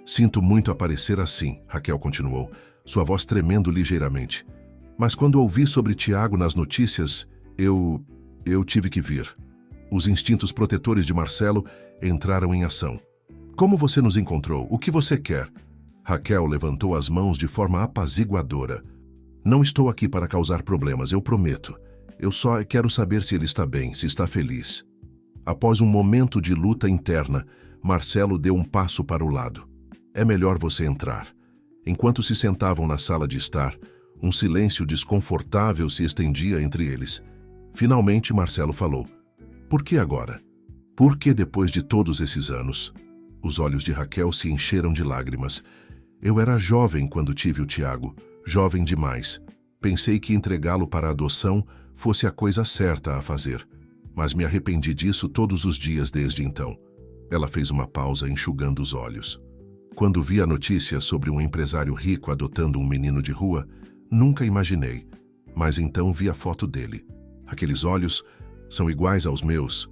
Sinto muito aparecer assim, Raquel continuou, sua voz tremendo ligeiramente. Mas quando ouvi sobre Tiago nas notícias, eu tive que vir. Os instintos protetores de Marcelo entraram em ação. Como você nos encontrou? O que você quer? Raquel levantou as mãos de forma apaziguadora. Não estou aqui para causar problemas, eu prometo. Eu só quero saber se ele está bem, se está feliz. Após um momento de luta interna, Marcelo deu um passo para o lado. É melhor você entrar. Enquanto se sentavam na sala de estar, um silêncio desconfortável se estendia entre eles. Finalmente, Marcelo falou. Por que agora? Por que depois de todos esses anos? Os olhos de Raquel se encheram de lágrimas. Eu era jovem quando tive o Tiago, jovem demais. Pensei que entregá-lo para a adoção fosse a coisa certa a fazer. Mas me arrependi disso todos os dias desde então. Ela fez uma pausa, enxugando os olhos. Quando vi a notícia sobre um empresário rico adotando um menino de rua, nunca imaginei. Mas então vi a foto dele. Aqueles olhos são iguais aos meus.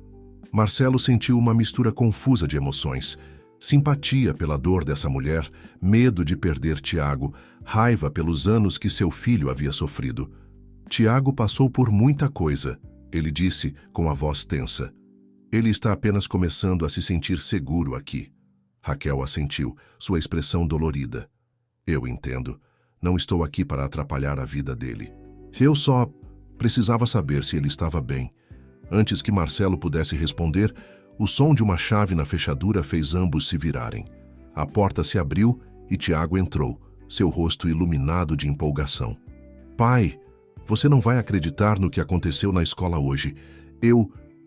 Marcelo sentiu uma mistura confusa de emoções. Simpatia pela dor dessa mulher, medo de perder Tiago, raiva pelos anos que seu filho havia sofrido. Tiago passou por muita coisa, ele disse com a voz tensa. Ele está apenas começando a se sentir seguro aqui. Raquel assentiu, sua expressão dolorida. Eu entendo. Não estou aqui para atrapalhar a vida dele. Eu só precisava saber se ele estava bem. Antes que Marcelo pudesse responder, o som de uma chave na fechadura fez ambos se virarem. A porta se abriu e Tiago entrou, seu rosto iluminado de empolgação. Pai, você não vai acreditar no que aconteceu na escola hoje.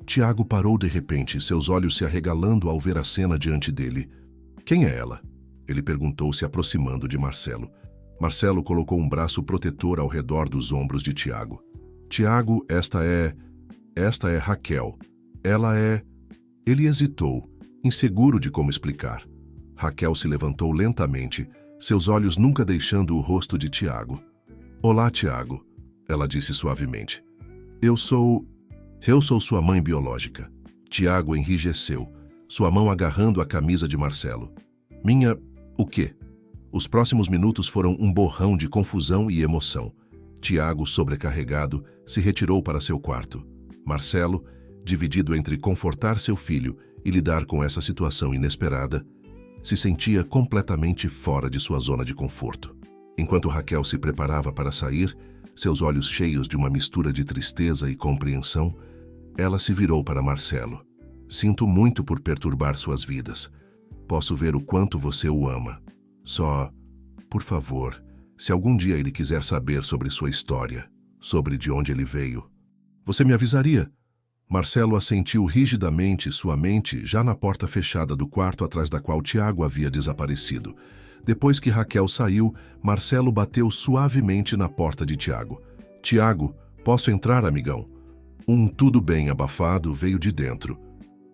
Tiago parou de repente, seus olhos se arregalando ao ver a cena diante dele. Quem é ela? Ele perguntou, se aproximando de Marcelo. Marcelo colocou um braço protetor ao redor dos ombros de Tiago. Tiago, esta é Raquel. Ela é... Ele hesitou, inseguro de como explicar. Raquel se levantou lentamente, seus olhos nunca deixando o rosto de Tiago. Olá, Tiago, ela disse suavemente. Eu sou sua mãe biológica. Tiago enrijeceu, sua mão agarrando a camisa de Marcelo. Minha... o quê? Os próximos minutos foram um borrão de confusão e emoção. Tiago, sobrecarregado, se retirou para seu quarto. Marcelo, dividido entre confortar seu filho e lidar com essa situação inesperada, se sentia completamente fora de sua zona de conforto. Enquanto Raquel se preparava para sair, seus olhos cheios de uma mistura de tristeza e compreensão, ela se virou para Marcelo. Sinto muito por perturbar suas vidas. Posso ver o quanto você o ama. Só, por favor, se algum dia ele quiser saber sobre sua história, sobre de onde ele veio, você me avisaria? Marcelo assentiu rigidamente, sua mente já na porta fechada do quarto atrás da qual Tiago havia desaparecido. Depois que Raquel saiu, Marcelo bateu suavemente na porta de Tiago. Tiago, posso entrar, amigão? Um tudo bem abafado veio de dentro.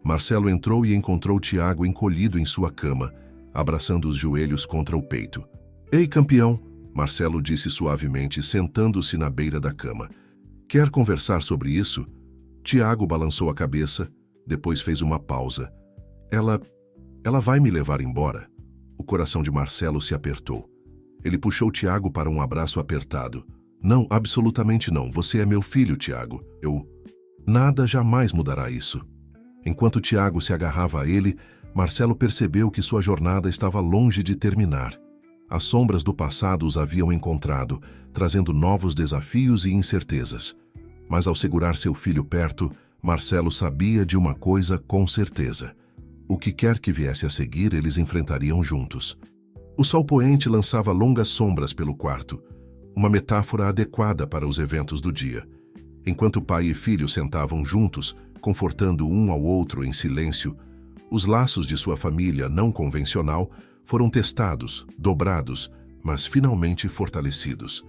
Marcelo entrou e encontrou Tiago encolhido em sua cama, abraçando os joelhos contra o peito. Ei, campeão, Marcelo disse suavemente, sentando-se na beira da cama. Quer conversar sobre isso? Tiago balançou a cabeça, depois fez uma pausa. Ela vai me levar embora? O coração de Marcelo se apertou. Ele puxou Tiago para um abraço apertado. Não, absolutamente não. Você é meu filho, Tiago. Nada jamais mudará isso. Enquanto Tiago se agarrava a ele, Marcelo percebeu que sua jornada estava longe de terminar. As sombras do passado os haviam encontrado, trazendo novos desafios e incertezas. Mas ao segurar seu filho perto, Marcelo sabia de uma coisa com certeza. O que quer que viesse a seguir, eles enfrentariam juntos. O sol poente lançava longas sombras pelo quarto, uma metáfora adequada para os eventos do dia. Enquanto pai e filho sentavam juntos, confortando um ao outro em silêncio, os laços de sua família não convencional foram testados, dobrados, mas finalmente fortalecidos.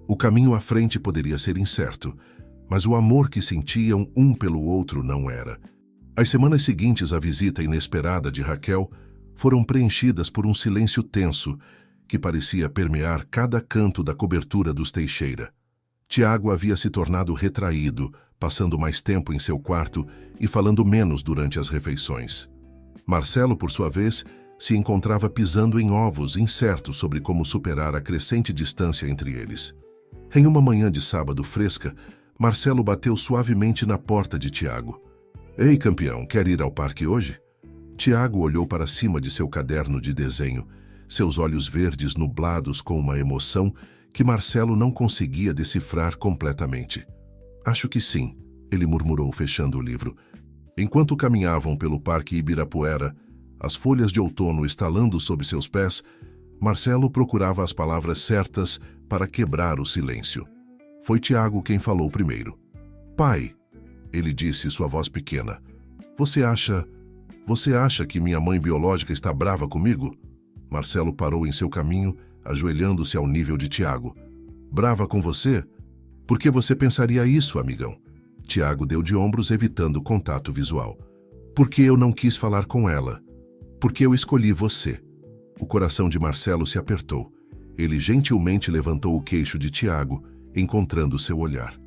O caminho à frente poderia ser incerto, mas o amor que sentiam um pelo outro não era. As semanas seguintes à visita inesperada de Raquel foram preenchidas por um silêncio tenso que parecia permear cada canto da cobertura dos Teixeira. Tiago havia se tornado retraído, passando mais tempo em seu quarto e falando menos durante as refeições. Marcelo, por sua vez, se encontrava pisando em ovos, incerto sobre como superar a crescente distância entre eles. Em uma manhã de sábado fresca, Marcelo bateu suavemente na porta de Tiago. "Ei, campeão, quer ir ao parque hoje?" Tiago olhou para cima de seu caderno de desenho, seus olhos verdes nublados com uma emoção que Marcelo não conseguia decifrar completamente. "Acho que sim", ele murmurou, fechando o livro. Enquanto caminhavam pelo Parque Ibirapuera, as folhas de outono estalando sob seus pés, Marcelo procurava as palavras certas para quebrar o silêncio. Foi Tiago quem falou primeiro. "Pai", ele disse, sua voz pequena, Você acha que minha mãe biológica está brava comigo?" Marcelo parou em seu caminho, ajoelhando-se ao nível de Tiago. "Brava com você? Por que você pensaria isso, amigão?" Tiago deu de ombros, evitando contato visual. "Porque eu não quis falar com ela. Porque eu escolhi você." O coração de Marcelo se apertou. Ele gentilmente levantou o queixo de Tiago, encontrando seu olhar.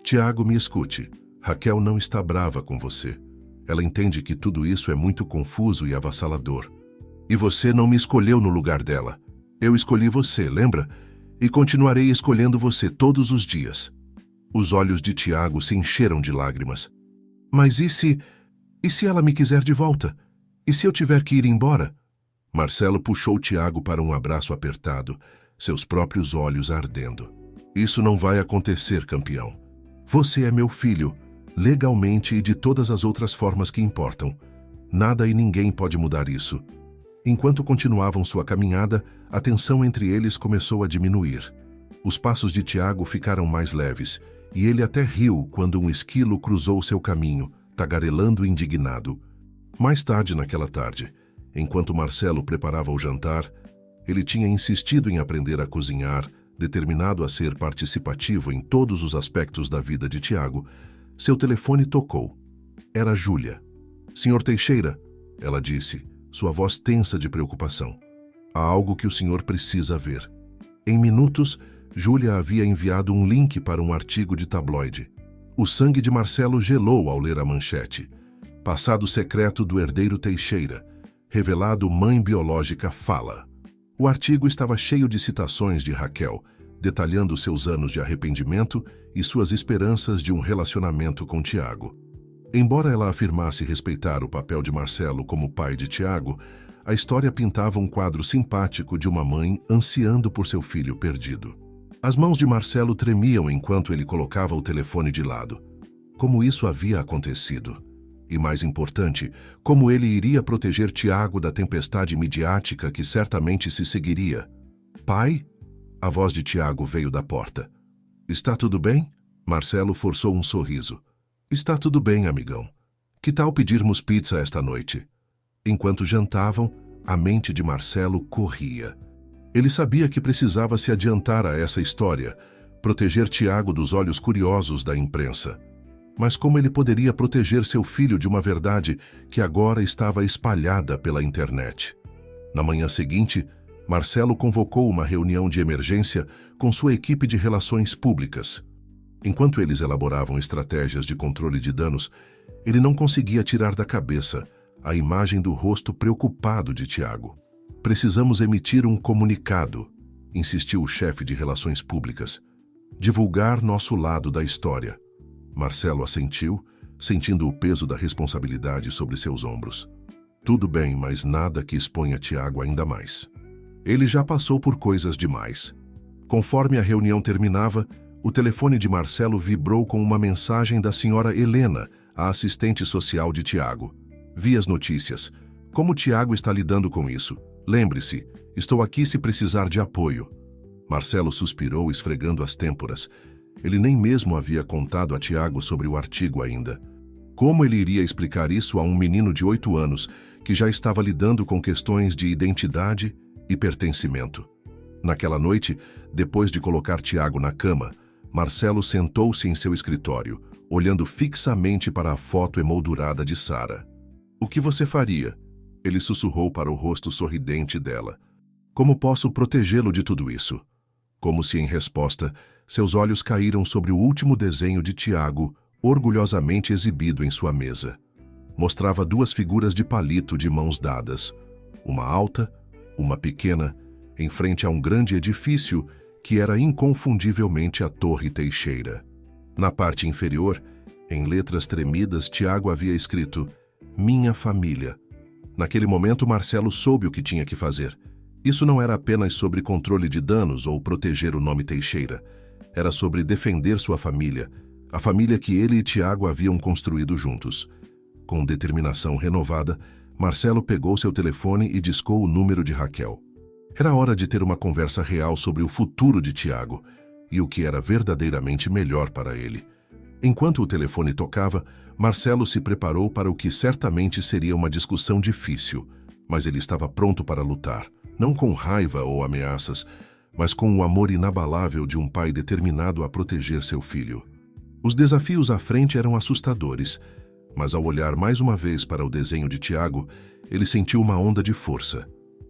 "Tiago, me escute. Raquel não está brava com você. Ela entende que tudo isso é muito confuso e avassalador. E você não me escolheu no lugar dela. Eu escolhi você, lembra? E continuarei escolhendo você todos os dias." Os olhos de Tiago se encheram de lágrimas. "Mas e se ela me quiser de volta? E se eu tiver que ir embora?" Marcelo puxou Tiago para um abraço apertado, seus próprios olhos ardendo. "Isso não vai acontecer, campeão. Você é meu filho, legalmente e de todas as outras formas que importam. Nada e ninguém pode mudar isso." Enquanto continuavam sua caminhada, a tensão entre eles começou a diminuir. Os passos de Tiago ficaram mais leves, e ele até riu quando um esquilo cruzou seu caminho, tagarelando indignado. Mais tarde naquela tarde, enquanto Marcelo preparava o jantar, ele tinha insistido em aprender a cozinhar, determinado a ser participativo em todos os aspectos da vida de Tiago. Seu telefone tocou. Era Júlia. "Senhor Teixeira", ela disse, sua voz tensa de preocupação. "Há algo que o senhor precisa ver." Em minutos, Júlia havia enviado um link para um artigo de tabloide. O sangue de Marcelo gelou ao ler a manchete. "Passado secreto do herdeiro Teixeira. Revelado mãe biológica fala." O artigo estava cheio de citações de Raquel, detalhando seus anos de arrependimento e suas esperanças de um relacionamento com Tiago. Embora ela afirmasse respeitar o papel de Marcelo como pai de Tiago, a história pintava um quadro simpático de uma mãe ansiando por seu filho perdido. As mãos de Marcelo tremiam enquanto ele colocava o telefone de lado. Como isso havia acontecido? E mais importante, como ele iria proteger Tiago da tempestade midiática que certamente se seguiria? "Pai?" A voz de Tiago veio da porta. "Está tudo bem?" Marcelo forçou um sorriso. "Está tudo bem, amigão. Que tal pedirmos pizza esta noite?" Enquanto jantavam, a mente de Marcelo corria. Ele sabia que precisava se adiantar a essa história, proteger Tiago dos olhos curiosos da imprensa. Mas como ele poderia proteger seu filho de uma verdade que agora estava espalhada pela internet? Na manhã seguinte, Marcelo convocou uma reunião de emergência com sua equipe de relações públicas. Enquanto eles elaboravam estratégias de controle de danos, ele não conseguia tirar da cabeça a imagem do rosto preocupado de Tiago. "Precisamos emitir um comunicado", insistiu o chefe de relações públicas. "Divulgar nosso lado da história." Marcelo assentiu, sentindo o peso da responsabilidade sobre seus ombros. "Tudo bem, mas nada que exponha Tiago ainda mais. Ele já passou por coisas demais." Conforme a reunião terminava, o telefone de Marcelo vibrou com uma mensagem da senhora Helena, a assistente social de Tiago. "Vi as notícias. Como Tiago está lidando com isso? Lembre-se, estou aqui se precisar de apoio." Marcelo suspirou, esfregando as têmporas. Ele nem mesmo havia contado a Tiago sobre o artigo ainda. Como ele iria explicar isso a um menino de 8 anos que já estava lidando com questões de identidade e pertencimento? Naquela noite, depois de colocar Tiago na cama, Marcelo sentou-se em seu escritório, olhando fixamente para a foto emoldurada de Sara. "O que você faria?" Ele sussurrou para o rosto sorridente dela. Como posso protegê-lo de tudo isso? Como se em resposta, seus olhos caíram sobre o último desenho de Tiago, orgulhosamente exibido em sua mesa. Mostrava duas figuras de palito de mãos dadas. Uma alta, uma pequena, em frente a um grande edifício que era inconfundivelmente a Torre Teixeira. Na parte inferior, em letras tremidas, Tiago havia escrito: Minha família. Naquele momento, Marcelo soube o que tinha que fazer. Isso não era apenas sobre controle de danos ou proteger o nome Teixeira. Era sobre defender sua família, a família que ele e Tiago haviam construído juntos. Com determinação renovada, Marcelo pegou seu telefone e discou o número de Raquel. Era hora de ter uma conversa real sobre o futuro de Tiago e o que era verdadeiramente melhor para ele. Enquanto o telefone tocava, Marcelo se preparou para o que certamente seria uma discussão difícil, mas ele estava pronto para lutar, não com raiva ou ameaças, mas com o amor inabalável de um pai determinado a proteger seu filho. Os desafios à frente eram assustadores, mas ao olhar mais uma vez para o desenho de Tiago, ele sentiu uma onda de força.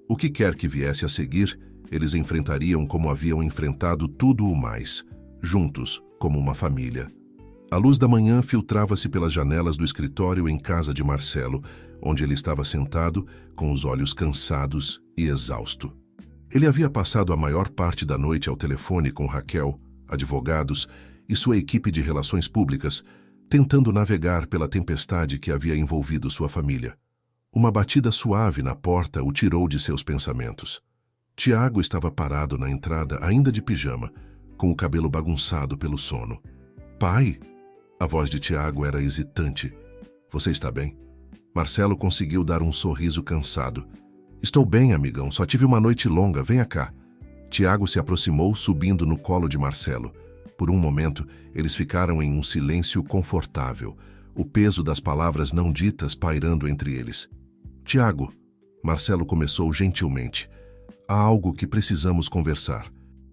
O que quer que viesse a seguir, eles enfrentariam como haviam enfrentado tudo o mais, juntos, como uma família. A luz da manhã filtrava-se pelas janelas do escritório em casa de Marcelo, onde ele estava sentado, com os olhos cansados e exausto. Ele havia passado a maior parte da noite ao telefone com Raquel, advogados e sua equipe de relações públicas, tentando navegar pela tempestade que havia envolvido sua família. Uma batida suave na porta o tirou de seus pensamentos. Tiago estava parado na entrada, ainda de pijama, com o cabelo bagunçado pelo sono. Pai? A voz de Tiago era hesitante. Você está bem? Marcelo conseguiu dar um sorriso cansado. Estou bem, amigão, só tive uma noite longa, venha cá. Tiago se aproximou, subindo no colo de Marcelo. Por um momento, eles ficaram em um silêncio confortável, o peso das palavras não ditas pairando entre eles. Tiago, Marcelo começou gentilmente, há algo que precisamos conversar.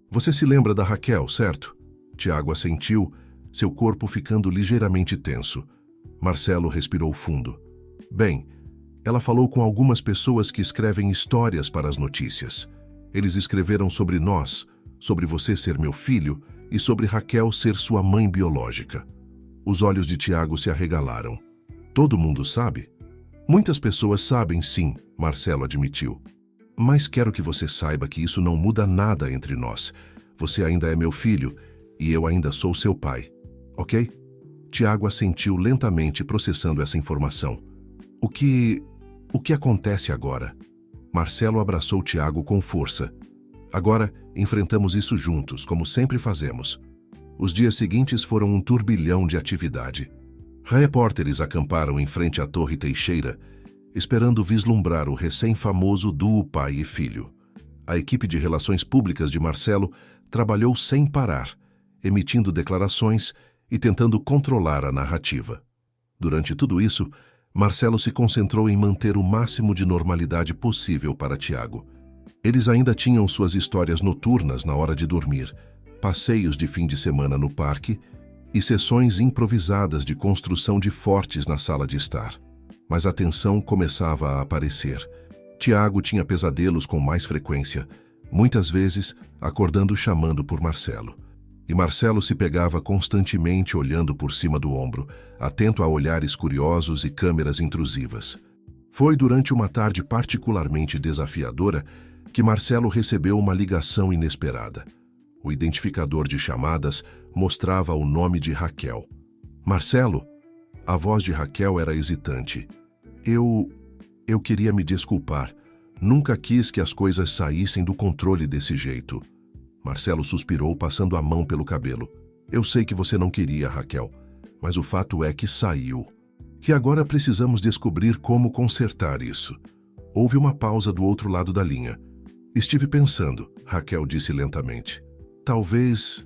Você se lembra da Raquel, certo? Tiago assentiu, seu corpo ficando ligeiramente tenso. Marcelo respirou fundo. Bem, ela falou com algumas pessoas que escrevem histórias para as notícias. Eles escreveram sobre nós, sobre você ser meu filho e sobre Raquel ser sua mãe biológica. Os olhos de Tiago se arregalaram. Todo mundo sabe? Muitas pessoas sabem, sim, Marcelo admitiu. Mas quero que você saiba que isso não muda nada entre nós. Você ainda é meu filho e eu ainda sou seu pai. Ok? Tiago assentiu lentamente, processando essa informação. O que acontece agora? Marcelo abraçou Tiago com força. Agora, enfrentamos isso juntos, como sempre fazemos. Os dias seguintes foram um turbilhão de atividade. Repórteres acamparam em frente à Torre Teixeira, esperando vislumbrar o recém-famoso duo pai e filho. A equipe de relações públicas de Marcelo trabalhou sem parar, emitindo declarações e tentando controlar a narrativa. Durante tudo isso, Marcelo se concentrou em manter o máximo de normalidade possível para Tiago. Eles ainda tinham suas histórias noturnas na hora de dormir, passeios de fim de semana no parque e sessões improvisadas de construção de fortes na sala de estar. Mas a tensão começava a aparecer. Tiago tinha pesadelos com mais frequência, muitas vezes acordando chamando por Marcelo. E Marcelo se pegava constantemente olhando por cima do ombro, atento a olhares curiosos e câmeras intrusivas. Foi durante uma tarde particularmente desafiadora que Marcelo recebeu uma ligação inesperada. O identificador de chamadas mostrava o nome de Raquel. Marcelo? A voz de Raquel era hesitante. Eu queria me desculpar. Nunca quis que as coisas saíssem do controle desse jeito. Marcelo suspirou, passando a mão pelo cabelo. Eu sei que você não queria, Raquel, mas o fato é que saiu. E agora precisamos descobrir como consertar isso. Houve uma pausa do outro lado da linha. Estive pensando, Raquel disse lentamente. Talvez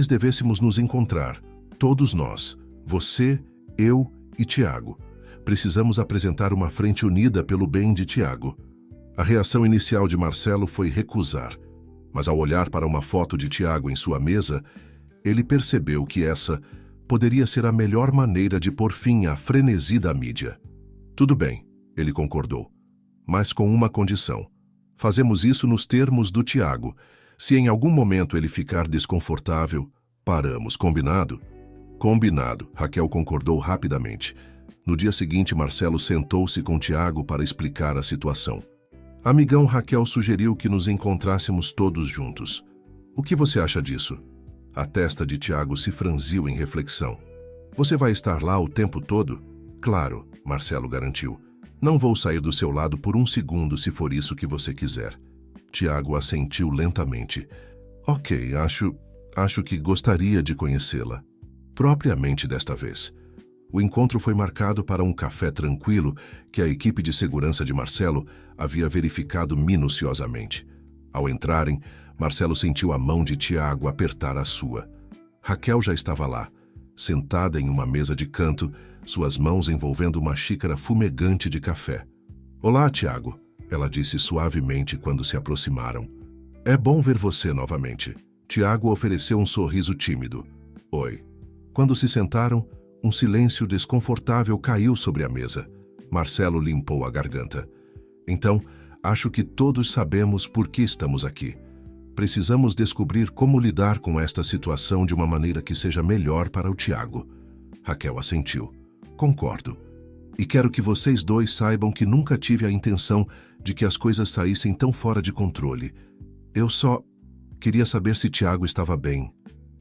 devêssemos nos encontrar, todos nós, você, eu e Tiago. Precisamos apresentar uma frente unida pelo bem de Tiago. A reação inicial de Marcelo foi recusar, mas ao olhar para uma foto de Tiago em sua mesa, ele percebeu que essa poderia ser a melhor maneira de pôr fim à frenesi da mídia. Tudo bem, ele concordou. mas com uma condição. Fazemos isso nos termos do Tiago. Se em algum momento ele ficar desconfortável, paramos. Combinado? Combinado, Raquel concordou rapidamente. No dia seguinte, Marcelo sentou-se com Tiago para explicar a situação. Amigão, Raquel sugeriu que nos encontrássemos todos juntos. O que você acha disso? A testa de Tiago se franziu em reflexão. Você vai estar lá o tempo todo? Claro, Marcelo garantiu. Não vou sair do seu lado por um segundo se for isso que você quiser. Tiago assentiu lentamente. Ok, acho que gostaria de conhecê-la. Propriamente desta vez. O encontro foi marcado para um café tranquilo que a equipe de segurança de Marcelo havia verificado minuciosamente. Ao entrarem, Marcelo sentiu a mão de Tiago apertar a sua. Raquel já estava lá, sentada em uma mesa de canto, suas mãos envolvendo uma xícara fumegante de café. Olá, Tiago, ela disse suavemente quando se aproximaram. É bom ver você novamente. Tiago ofereceu um sorriso tímido. Oi. Quando se sentaram, um silêncio desconfortável caiu sobre a mesa. Marcelo limpou a garganta. Então, acho que todos sabemos por que estamos aqui. Precisamos descobrir como lidar com esta situação de uma maneira que seja melhor para o Tiago. Raquel assentiu. Concordo. E quero que vocês dois saibam que nunca tive a intenção de que as coisas saíssem tão fora de controle. Eu só queria saber se Tiago estava bem.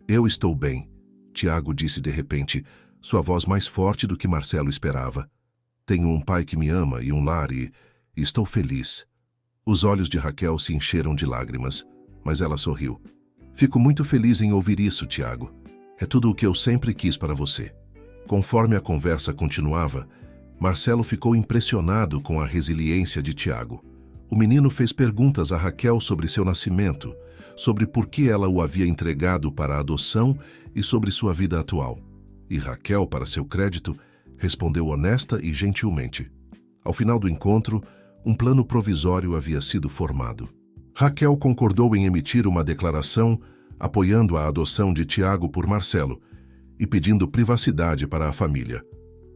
Eu estou bem, Tiago disse de repente, sua voz mais forte do que Marcelo esperava. Tenho um pai que me ama e um lar e estou feliz. Os olhos de Raquel se encheram de lágrimas, mas ela sorriu. Fico muito feliz em ouvir isso, Tiago. É tudo o que eu sempre quis para você. Conforme a conversa continuava, Marcelo ficou impressionado com a resiliência de Tiago. O menino fez perguntas a Raquel sobre seu nascimento, sobre por que ela o havia entregado para a adoção e sobre sua vida atual. E Raquel, para seu crédito, respondeu honesta e gentilmente. Ao final do encontro, um plano provisório havia sido formado. Raquel concordou em emitir uma declaração apoiando a adoção de Tiago por Marcelo e pedindo privacidade para a família.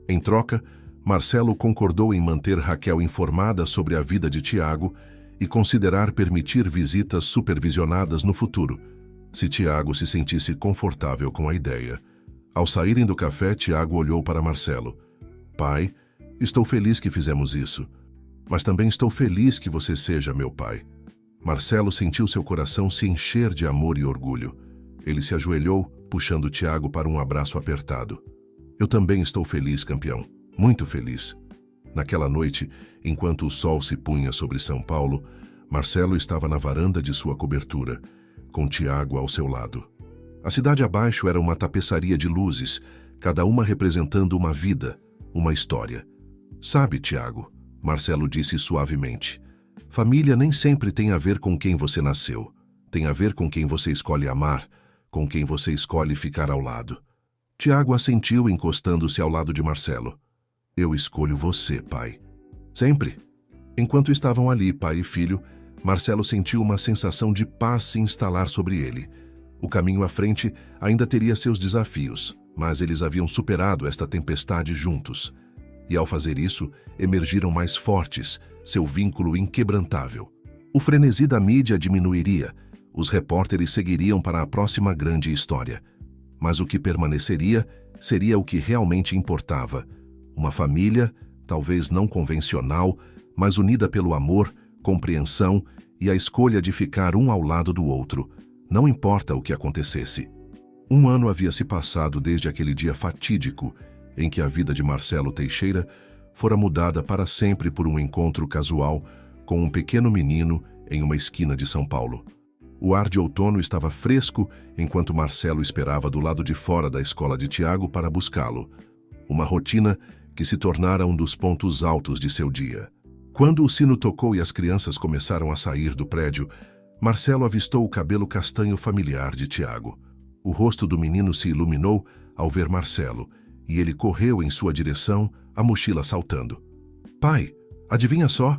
Em troca, Marcelo concordou em manter Raquel informada sobre a vida de Tiago e considerar permitir visitas supervisionadas no futuro, se Tiago se sentisse confortável com a ideia. Ao saírem do café, Tiago olhou para Marcelo. Pai, estou feliz que fizemos isso, mas também estou feliz que você seja meu pai. Marcelo sentiu seu coração se encher de amor e orgulho. Ele se ajoelhou, puxando Tiago para um abraço apertado. Eu também estou feliz, campeão. Muito feliz. Naquela noite, enquanto o sol se punha sobre São Paulo, Marcelo estava na varanda de sua cobertura, com Tiago ao seu lado. A cidade abaixo era uma tapeçaria de luzes, cada uma representando uma vida, uma história. Sabe, Tiago, Marcelo disse suavemente, família nem sempre tem a ver com quem você nasceu. Tem a ver com quem você escolhe amar, com quem você escolhe ficar ao lado. Tiago assentiu, encostando-se ao lado de Marcelo. Eu escolho você, pai. Sempre. Enquanto estavam ali, pai e filho, Marcelo sentiu uma sensação de paz se instalar sobre ele. O caminho à frente ainda teria seus desafios, mas eles haviam superado esta tempestade juntos. E ao fazer isso, emergiram mais fortes, seu vínculo inquebrantável. O frenesi da mídia diminuiria, os repórteres seguiriam para a próxima grande história. Mas o que permaneceria seria o que realmente importava. Uma família, talvez não convencional, mas unida pelo amor, compreensão e a escolha de ficar um ao lado do outro, não importa o que acontecesse. Um ano havia se passado desde aquele dia fatídico em que a vida de Marcelo Teixeira fora mudada para sempre por um encontro casual com um pequeno menino em uma esquina de São Paulo. O ar de outono estava fresco enquanto Marcelo esperava do lado de fora da escola de Tiago para buscá-lo. Uma rotina que se tornara um dos pontos altos de seu dia. Quando o sino tocou e as crianças começaram a sair do prédio, Marcelo avistou o cabelo castanho familiar de Tiago. O rosto do menino se iluminou ao ver Marcelo, e ele correu em sua direção, a mochila saltando. Pai, adivinha só?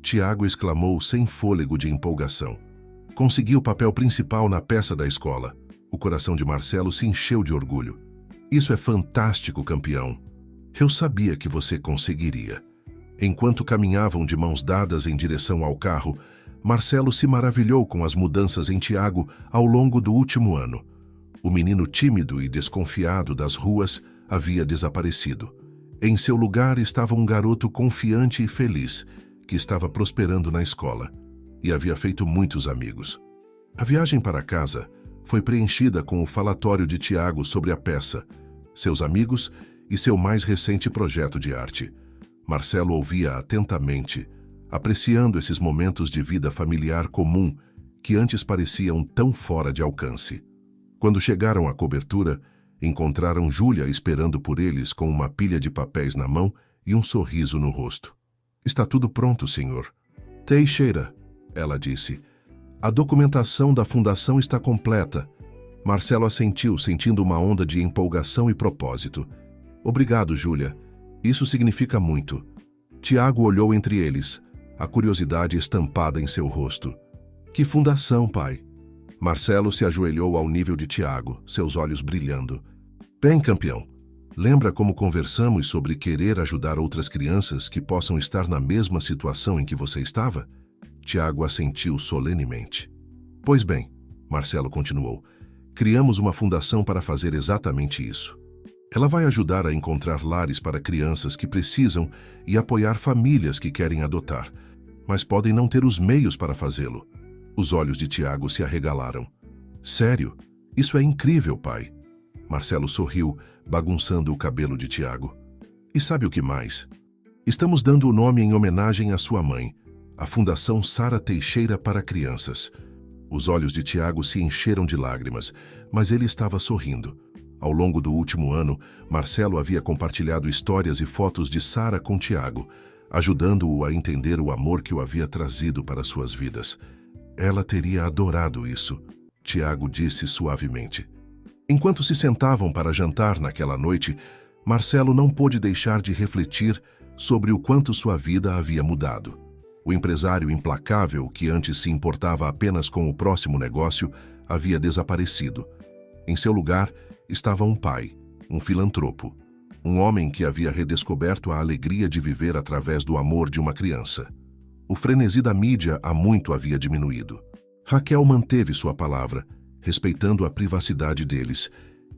Tiago exclamou sem fôlego de empolgação. Consegui o papel principal na peça da escola. O coração de Marcelo se encheu de orgulho. Isso é fantástico, campeão. Eu sabia que você conseguiria. Enquanto caminhavam de mãos dadas em direção ao carro, Marcelo se maravilhou com as mudanças em Tiago ao longo do último ano. O menino tímido e desconfiado das ruas havia desaparecido. Em seu lugar estava um garoto confiante e feliz, que estava prosperando na escola e havia feito muitos amigos. A viagem para casa foi preenchida com o falatório de Tiago sobre a peça, seus amigos e seu mais recente projeto de arte. Marcelo ouvia atentamente, apreciando esses momentos de vida familiar comum que antes pareciam tão fora de alcance. Quando chegaram à cobertura, encontraram Júlia esperando por eles com uma pilha de papéis na mão e um sorriso no rosto. "Está tudo pronto, senhor." "Teixeira," ela disse. "A documentação da fundação está completa." Marcelo assentiu, sentindo uma onda de empolgação e propósito. "Obrigado, Júlia. Isso significa muito." Tiago olhou entre eles, a curiosidade estampada em seu rosto. "Que fundação, pai?" Marcelo se ajoelhou ao nível de Tiago, seus olhos brilhando. "Bem, campeão, lembra como conversamos sobre querer ajudar outras crianças que possam estar na mesma situação em que você estava?" Tiago assentiu solenemente. "Pois bem," Marcelo continuou, "criamos uma fundação para fazer exatamente isso. Ela vai ajudar a encontrar lares para crianças que precisam e apoiar famílias que querem adotar, mas podem não ter os meios para fazê-lo." Os olhos de Tiago se arregalaram. "Sério? Isso é incrível, pai." Marcelo sorriu, bagunçando o cabelo de Tiago. "E sabe o que mais? Estamos dando o nome em homenagem à sua mãe, a Fundação Sara Teixeira para Crianças." Os olhos de Tiago se encheram de lágrimas, mas ele estava sorrindo. Ao longo do último ano, Marcelo havia compartilhado histórias e fotos de Sara com Tiago, ajudando-o a entender o amor que o havia trazido para suas vidas. "Ela teria adorado isso," Tiago disse suavemente. Enquanto se sentavam para jantar naquela noite, Marcelo não pôde deixar de refletir sobre o quanto sua vida havia mudado. O empresário implacável, que antes se importava apenas com o próximo negócio, havia desaparecido. Em seu lugar estava um pai, um filantropo, um homem que havia redescoberto a alegria de viver através do amor de uma criança. O frenesi da mídia há muito havia diminuído. Raquel manteve sua palavra, respeitando a privacidade deles,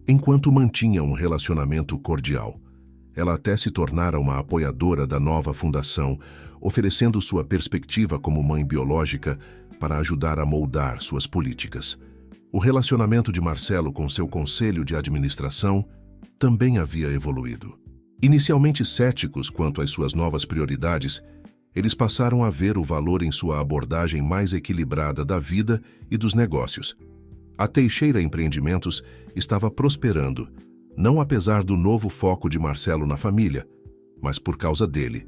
enquanto mantinha um relacionamento cordial. Ela até se tornara uma apoiadora da nova fundação, oferecendo sua perspectiva como mãe biológica para ajudar a moldar suas políticas. O relacionamento de Marcelo com seu conselho de administração também havia evoluído. Inicialmente céticos quanto às suas novas prioridades, eles passaram a ver o valor em sua abordagem mais equilibrada da vida e dos negócios. A Teixeira Empreendimentos estava prosperando, não apesar do novo foco de Marcelo na família, mas por causa dele.